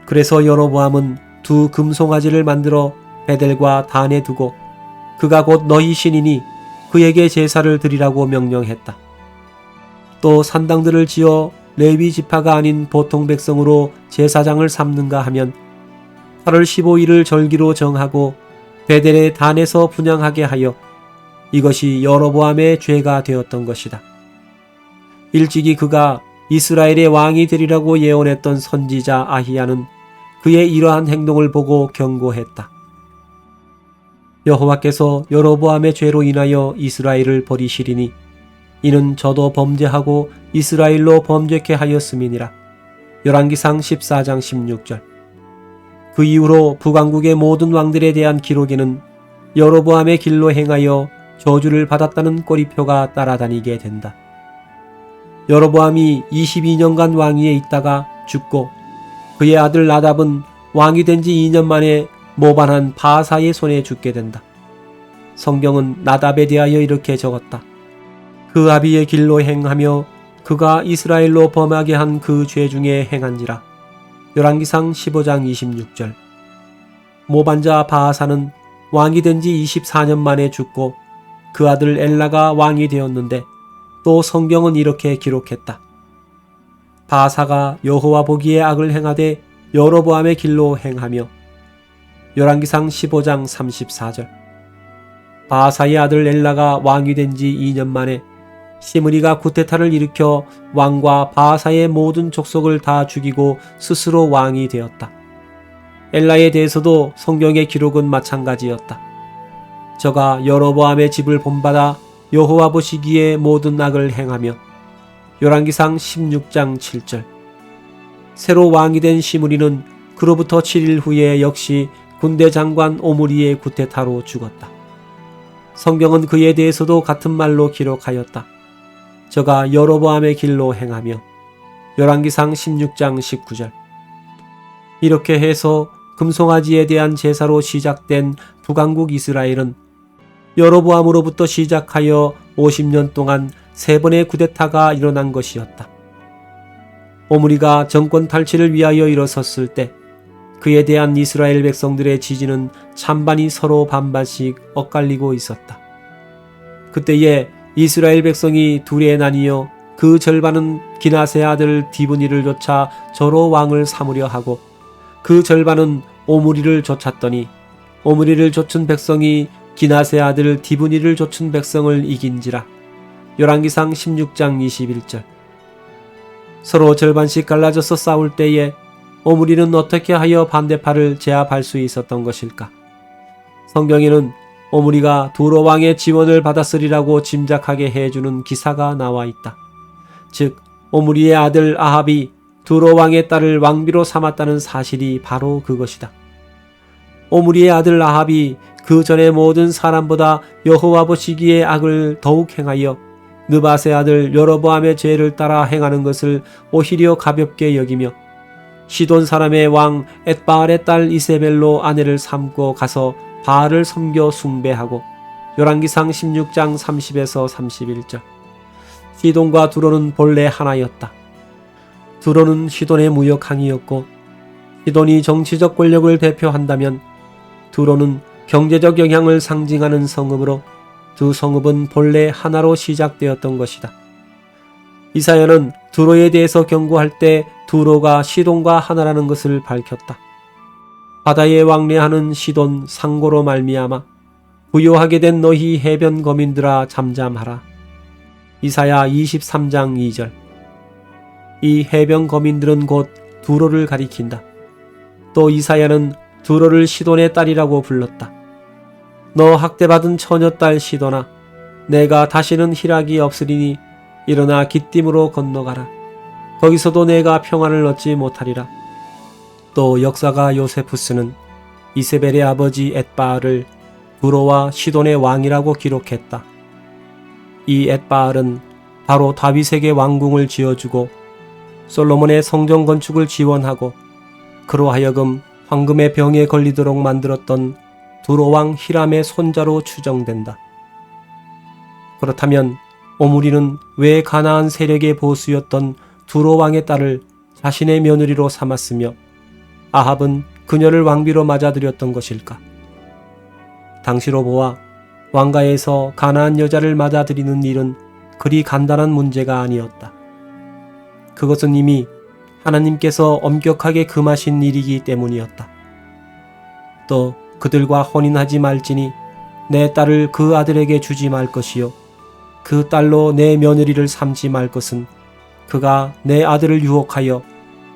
그래서 여로보암은 두 금송아지를 만들어 베델과 단에 두고 그가 곧 너희 신이니 그에게 제사를 드리라고 명령했다. 또 산당들을 지어 레위 지파가 아닌 보통 백성으로 제사장을 삼는가 하면 8월 15일을 절기로 정하고 베델의 단에서 분향하게 하여 이것이 여로보암의 죄가 되었던 것이다. 일찍이 그가 이스라엘의 왕이 되리라고 예언했던 선지자 아히야는 그의 이러한 행동을 보고 경고했다. 여호와께서 여로보암의 죄로 인하여 이스라엘을 버리시리니 이는 저도 범죄하고 이스라엘로 범죄케 하였음이니라. 열왕기상 14장 16절. 그 이후로 북왕국의 모든 왕들에 대한 기록에는 여로보암의 길로 행하여 저주를 받았다는 꼬리표가 따라다니게 된다. 여로보암이 22년간 왕위에 있다가 죽고 그의 아들 나답은 왕이 된 지 2년 만에 모반한 바하사의 손에 죽게 된다. 성경은 나답에 대하여 이렇게 적었다. 그 아비의 길로 행하며 그가 이스라엘로 범하게 한 그 죄 중에 행한지라. 열왕기상 15장 26절. 모반자 바하사는 왕이 된 지 24년 만에 죽고 그 아들 엘라가 왕이 되었는데 또 성경은 이렇게 기록했다. 바하사가 여호와 보기에 악을 행하되 여로보암의 길로 행하며. 열왕기상 15장 34절. 바하사의 아들 엘라가 왕이 된 지 2년 만에 시므리가 구테타를 일으켜 왕과 바하사의 모든 족속을 다 죽이고 스스로 왕이 되었다. 엘라에 대해서도 성경의 기록은 마찬가지였다. 저가 여로보암의 집을 본받아 여호와 보시기에 모든 악을 행하며. 열왕기상 16장 7절. 새로 왕이 된 시므리는 그로부터 7일 후에 역시 군대 장관 오므리의 구테타로 죽었다. 성경은 그에 대해서도 같은 말로 기록하였다. 저가 여로보암의 길로 행하며. 열왕기상 16장 19절. 이렇게 해서 금송아지에 대한 제사로 시작된 북왕국 이스라엘은 여로보암으로부터 시작하여 50년 동안 3번의 쿠데타가 일어난 것이었다. 오므리가 정권 탈취를 위하여 일어섰을 때 그에 대한 이스라엘 백성들의 지지는 찬반이 서로 반반씩 엇갈리고 있었다. 그때에 이스라엘 백성이 둘에 나뉘어 그 절반은 기낫의 아들 디브니를 쫓아 저로 왕을 삼으려 하고 그 절반은 오므리를 쫓았더니 오므리를 쫓은 백성이 기낫의 아들 디브니를 쫓은 백성을 이긴지라. 열왕기상 16장 21절. 서로 절반씩 갈라져서 싸울 때에 오므리는 어떻게 하여 반대파를 제압할 수 있었던 것일까? 성경에는 오므리가 두로 왕의 지원을 받았으리라고 짐작하게 해주는 기사가 나와 있다. 즉 오므리의 아들 아합이 두로 왕의 딸을 왕비로 삼았다는 사실이 바로 그것이다. 오므리의 아들 아합이 그 전에 모든 사람보다 여호와 보시기에 악을 더욱 행하여 느밧의 아들 여로보암의 죄를 따라 행하는 것을 오히려 가볍게 여기며 시돈 사람의 왕 엣바알의 딸 이세벨로 아내를 삼고 가서 바알을 섬겨 숭배하고. 열왕기상 16장 30에서 31절. 시돈과 두로는 본래 하나였다. 두로는 시돈의 무역항이었고 시돈이 정치적 권력을 대표한다면 두로는 경제적 영향을 상징하는 성읍으로 두 성읍은 본래 하나로 시작되었던 것이다. 이사야는 두로에 대해서 경고할 때 두로가 시돈과 하나라는 것을 밝혔다. 바다에 왕래하는 시돈 상고로 말미암아 부요하게 된 너희 해변 거민들아 잠잠하라. 이사야 23장 2절. 이 해변 거민들은 곧 두로를 가리킨다. 또 이사야는 두로를 시돈의 딸이라고 불렀다. 너 학대받은 처녀딸 시돈아, 내가 다시는 희락이 없으리니 일어나 기띔으로 건너가라. 거기서도 내가 평안을 얻지 못하리라. 또 역사가 요세푸스는 이세벨의 아버지 엣바알을 두로와 시돈의 왕이라고 기록했다. 이 엣바알은 바로 다윗에게 왕궁을 지어주고 솔로몬의 성전 건축을 지원하고 그로 하여금 황금의 병에 걸리도록 만들었던 두로왕 히람의 손자로 추정된다. 그렇다면 오므리는 왜 가나안 세력의 보수였던 두로왕의 딸을 자신의 며느리로 삼았으며 아합은 그녀를 왕비로 맞아들였던 것일까? 당시로 보아 왕가에서 가나안 여자를 맞아들이는 일은 그리 간단한 문제가 아니었다. 그것은 이미 하나님께서 엄격하게 금하신 일이기 때문이었다. 또 그들과 혼인하지 말지니 내 딸을 그 아들에게 주지 말 것이요 그 딸로 내 며느리를 삼지 말 것은 그가 내 아들을 유혹하여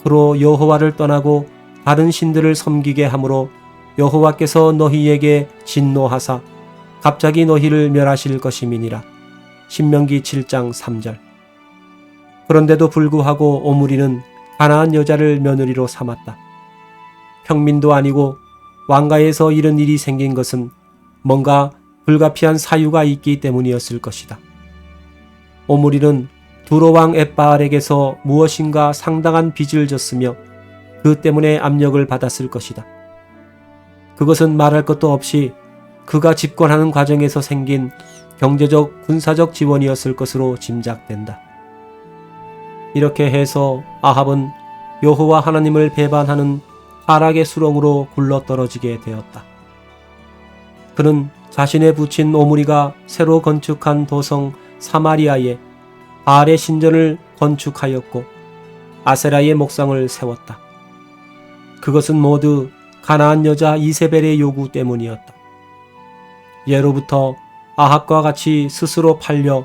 그로 여호와를 떠나고 다른 신들을 섬기게 하므로 여호와께서 너희에게 진노하사 갑자기 너희를 멸하실 것임이니라. 신명기 7장 3절. 그런데도 불구하고 오므리는 가나안 여자를 며느리로 삼았다. 평민도 아니고 왕가에서 이런 일이 생긴 것은 뭔가 불가피한 사유가 있기 때문이었을 것이다. 오므리는 두로왕 엣바알에게서 무엇인가 상당한 빚을 졌으며 그 때문에 압력을 받았을 것이다. 그것은 말할 것도 없이 그가 집권하는 과정에서 생긴 경제적, 군사적 지원이었을 것으로 짐작된다. 이렇게 해서 아합은 여호와 하나님을 배반하는 타락의 수렁으로 굴러떨어지게 되었다. 그는 자신의 부친 오므리가 새로 건축한 도성 사마리아에 바알의 신전을 건축하였고 아세라의 목상을 세웠다. 그것은 모두 가나안 여자 이세벨의 요구 때문이었다. 예로부터 아합과 같이 스스로 팔려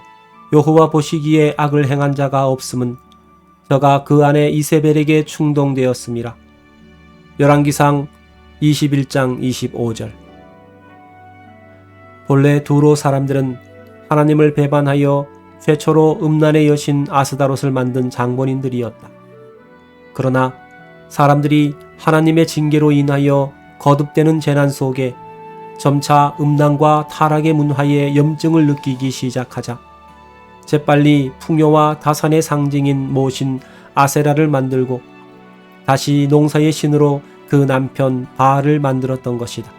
여호와 보시기에 악을 행한 자가 없음은 저가 그 아내 이세벨에게 충동되었음이라. 열왕기상 21장 25절. 본래 두로 사람들은 하나님을 배반하여 최초로 음란의 여신 아스다롯을 만든 장본인들이었다. 그러나 사람들이 하나님의 징계로 인하여 거듭되는 재난 속에 점차 음란과 타락의 문화에 염증을 느끼기 시작하자 재빨리 풍요와 다산의 상징인 모신 아세라를 만들고 다시 농사의 신으로 그 남편 바알을 만들었던 것이다.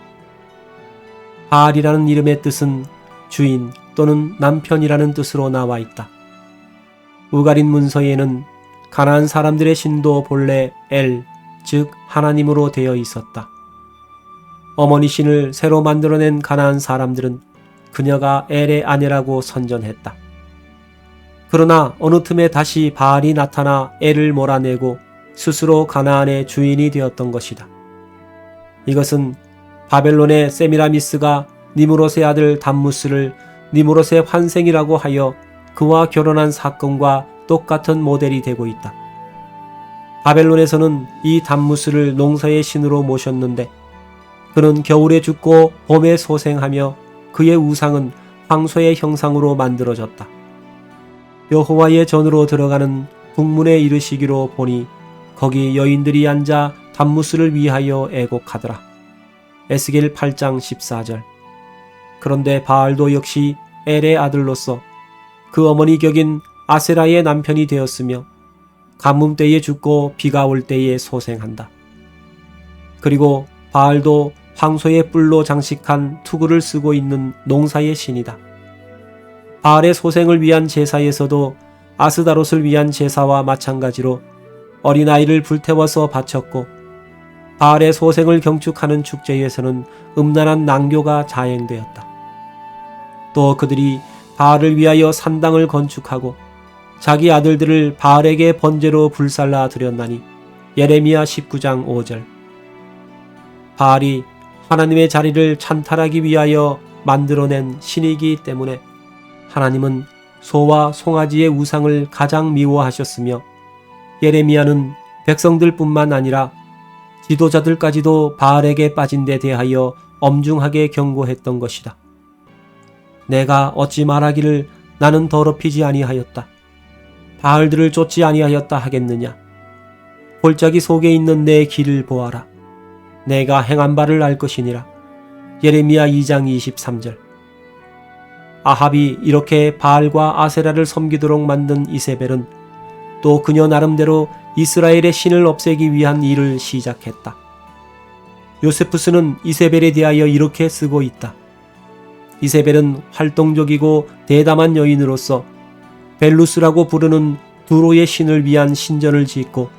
바알이라는 이름의 뜻은 주인 또는 남편이라는 뜻으로 나와 있다. 우가린 문서에는 가나안 사람들의 신도 본래 엘, 즉 하나님으로 되어 있었다. 어머니 신을 새로 만들어낸 가나안 사람들은 그녀가 엘의 아내라고 선전했다. 그러나 어느 틈에 다시 바알이 나타나 엘을 몰아내고 스스로 가나안의 주인이 되었던 것이다. 이것은 바벨론의 세미라미스가 니무롯의 아들 담무스를 니무롯의 환생이라고 하여 그와 결혼한 사건과 똑같은 모델이 되고 있다. 바벨론에서는 이 담무스를 농사의 신으로 모셨는데 그는 겨울에 죽고 봄에 소생하며 그의 우상은 황소의 형상으로 만들어졌다. 여호와의 전으로 들어가는 북문에 이르시기로 보니 거기 여인들이 앉아 담무스를 위하여 애곡하더라. 에스겔 8장 14절. 그런데 바알도 역시 엘의 아들로서 그 어머니 격인 아세라의 남편이 되었으며 가뭄 때에 죽고 비가 올 때에 소생한다. 그리고 바알도 황소의 뿔로 장식한 투구를 쓰고 있는 농사의 신이다. 바알의 소생을 위한 제사에서도 아스다롯을 위한 제사와 마찬가지로 어린아이를 불태워서 바쳤고 바알의 소생을 경축하는 축제에서는 음란한 낭교가 자행되었다. 또 그들이 바알을 위하여 산당을 건축하고 자기 아들들을 바알에게 번제로 불살라 드렸나니 예레미야 19장 5절. 바알이 하나님의 자리를 찬탈하기 위하여 만들어낸 신이기 때문에 하나님은 소와 송아지의 우상을 가장 미워하셨으며 예레미야는 백성들뿐만 아니라 지도자들까지도 바알에게 빠진 데 대하여 엄중하게 경고했던 것이다. 내가 어찌 말하기를 나는 더럽히지 아니하였다. 바알들을 쫓지 아니하였다 하겠느냐. 골짜기 속에 있는 내 길을 보아라. 내가 행한 바를 알 것이니라. 예레미야 2장 23절. 아합이 이렇게 바알과 아세라를 섬기도록 만든 이세벨은 또 그녀 나름대로 이스라엘의 신을 없애기 위한 일을 시작했다. 요세푸스는 이세벨에 대하여 이렇게 쓰고 있다. 이세벨은 활동적이고 대담한 여인으로서 벨루스라고 부르는 두로의 신을 위한 신전을 짓고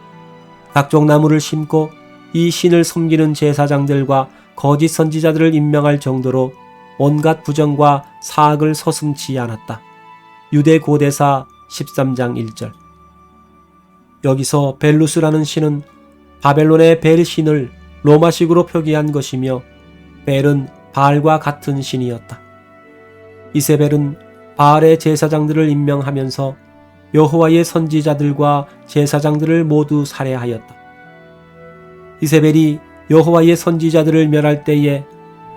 각종 나무를 심고 이 신을 섬기는 제사장들과 거짓 선지자들을 임명할 정도로 온갖 부정과 사악을 서슴지 않았다. 유대 고대사 13장 1절. 여기서 벨루스라는 신은 바벨론의 벨 신을 로마식으로 표기한 것이며 벨은 바알과 같은 신이었다. 이세벨은 바알의 제사장들을 임명하면서 여호와의 선지자들과 제사장들을 모두 살해하였다. 이세벨이 여호와의 선지자들을 멸할 때에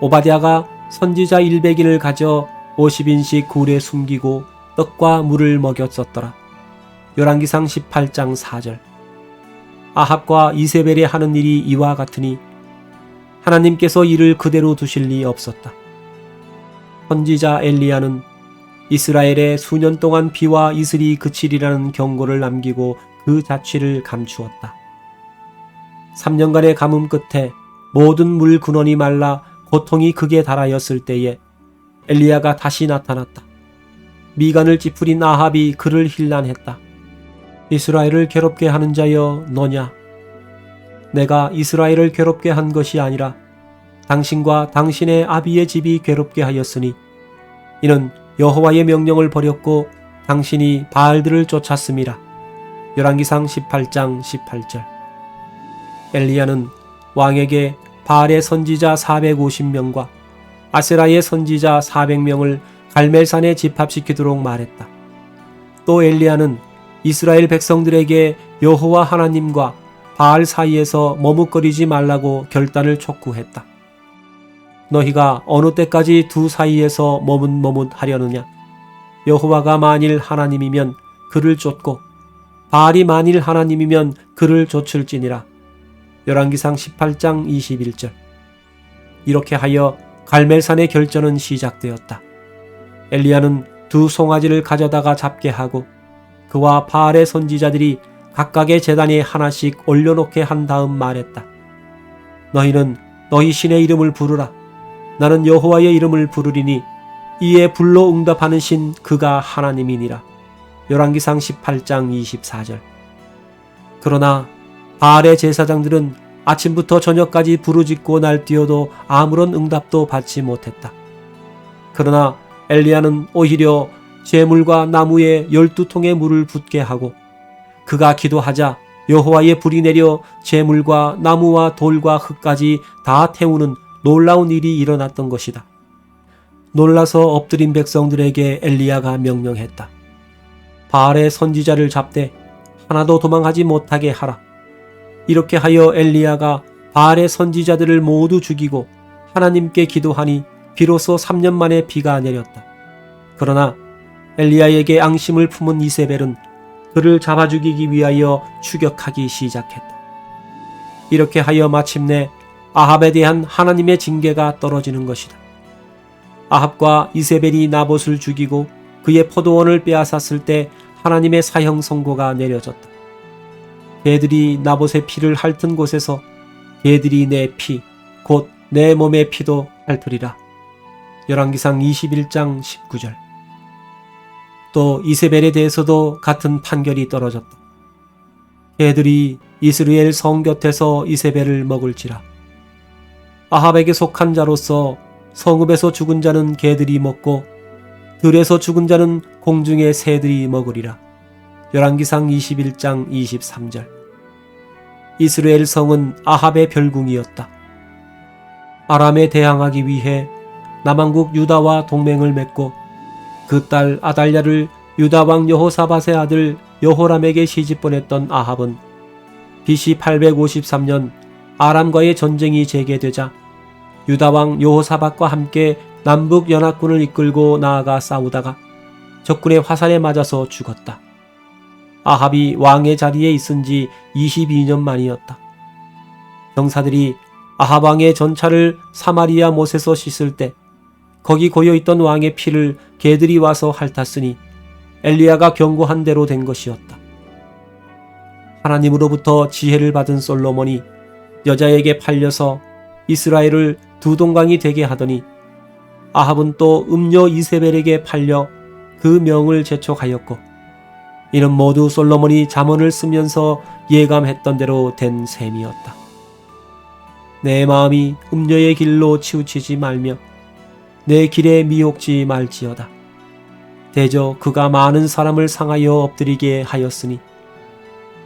오바댜가 선지자 100인을 가져 50인씩 굴에 숨기고 떡과 물을 먹였었더라. 열왕기상 18장 4절. 아합과 이세벨이 하는 일이 이와 같으니 하나님께서 이를 그대로 두실 리 없었다. 선지자 엘리야는 이스라엘에 수년 동안 비와 이슬이 그치리라는 경고를 남기고 그 자취를 감추었다. 3년간의 가뭄 끝에 모든 물 근원이 말라 고통이 극에 달하였을 때에 엘리야가 다시 나타났다. 미간을 찌푸린 아합이 그를 힐난했다. 이스라엘을 괴롭게 하는 자여 너냐? 내가 이스라엘을 괴롭게 한 것이 아니라 당신과 당신의 아비의 집이 괴롭게 하였으니 이는 여호와의 명령을 버렸고 당신이 바알들을 쫓았음이라. 열왕기상 18장 18절. 엘리야는 왕에게 바알의 선지자 450명과 아세라의 선지자 400명을 갈멜산에 집합시키도록 말했다. 또 엘리야는 이스라엘 백성들에게 여호와 하나님과 바알 사이에서 머뭇거리지 말라고 결단을 촉구했다. 너희가 어느 때까지 두 사이에서 머뭇머뭇하려느냐? 여호와가 만일 하나님이면 그를 쫓고 바알이 만일 하나님이면 그를 쫓을지니라. 열왕기상 18장 21절. 이렇게 하여 갈멜산의 결전은 시작되었다. 엘리야는 두 송아지를 가져다가 잡게 하고 그와 바알의 선지자들이 각각의 제단에 하나씩 올려놓게 한 다음 말했다. 너희는 너희 신의 이름을 부르라. 나는 여호와의 이름을 부르리니 이에 불로 응답하는 신 그가 하나님이니라. 열왕기상 18장 24절. 그러나 바알의 제사장들은 아침부터 저녁까지 부르짖고 날뛰어도 아무런 응답도 받지 못했다. 그러나 엘리야는 오히려 제물과 나무에 12통의 물을 붓게 하고 그가 기도하자 여호와의 불이 내려 제물과 나무와 돌과 흙까지 다 태우는 놀라운 일이 일어났던 것이다. 놀라서 엎드린 백성들에게 엘리야가 명령했다. 바알의 선지자를 잡되 하나도 도망하지 못하게 하라. 이렇게 하여 엘리야가 바알의 선지자들을 모두 죽이고 하나님께 기도하니 비로소 3년 만에 비가 내렸다. 그러나 엘리야에게 앙심을 품은 이세벨은 그를 잡아 죽이기 위하여 추격하기 시작했다. 이렇게 하여 마침내 아합에 대한 하나님의 징계가 떨어지는 것이다. 아합과 이세벨이 나봇을 죽이고 그의 포도원을 빼앗았을 때 하나님의 사형 선고가 내려졌다. 개들이 나봇의 피를 핥은 곳에서 개들이 내 피, 곧 내 몸의 피도 핥으리라. 열왕기상 21장 19절. 또 이세벨에 대해서도 같은 판결이 떨어졌다. 개들이 이스라엘 성 곁에서 이세벨을 먹을지라. 아합에게 속한 자로서 성읍에서 죽은 자는 개들이 먹고 들에서 죽은 자는 공중의 새들이 먹으리라. 열왕기상 21장 23절. 이스라엘 성은 아합의 별궁이었다. 아람에 대항하기 위해 남왕국 유다와 동맹을 맺고 그 딸 아달랴를 유다 왕 여호사밧의 아들 여호람에게 시집보냈던 아합은 BC 853년 아람과의 전쟁이 재개되자 유다 왕 여호사밧과 함께 남북 연합군을 이끌고 나아가 싸우다가 적군의 화살에 맞아서 죽었다. 아합이 왕의 자리에 있은 지 22년 만이었다. 병사들이 아합 왕의 전차를 사마리아 못에서 씻을 때 거기 고여있던 왕의 피를 개들이 와서 핥았으니 엘리야가 경고한 대로 된 것이었다. 하나님으로부터 지혜를 받은 솔로몬이 여자에게 팔려서 이스라엘을 두 동강이 되게 하더니 아합은 또 음녀 이세벨에게 팔려 그 명을 재촉하였고 이는 모두 솔로몬이 잠언을 쓰면서 예감했던 대로 된 셈이었다. 내 마음이 음녀의 길로 치우치지 말며 내 길에 미혹지 말지어다. 대저 그가 많은 사람을 상하여 엎드리게 하였으니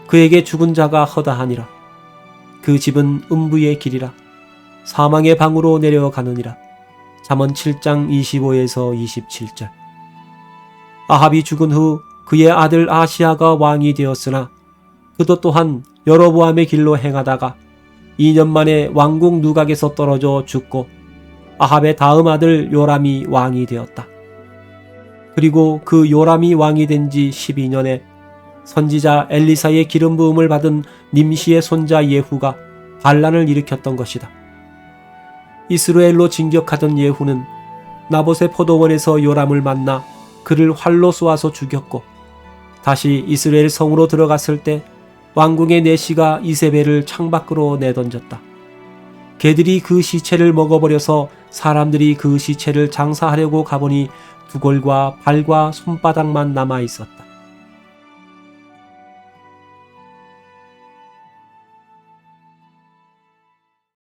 그에게 죽은 자가 허다하니라. 그 집은 음부의 길이라 사망의 방으로 내려가느니라. 잠언 7장 25에서 27절. 아합이 죽은 후 그의 아들 아시야가 왕이 되었으나 그도 또한 여로보암의 길로 행하다가 2년 만에 왕궁 누각에서 떨어져 죽고 아합의 다음 아들 요람이 왕이 되었다. 그리고 그 요람이 왕이 된 지 12년에 선지자 엘리사의 기름 부음을 받은 님시의 손자 예후가 반란을 일으켰던 것이다. 이스라엘로 진격하던 예후는 나봇의 포도원에서 요람을 만나 그를 활로 쏘아서 죽였고 다시 이스라엘 성으로 들어갔을 때 왕궁의 내시가 이세벨을 창밖으로 내던졌다. 개들이 그 시체를 먹어버려서 사람들이 그 시체를 장사하려고 가보니 두골과 발과 손바닥만 남아 있었다.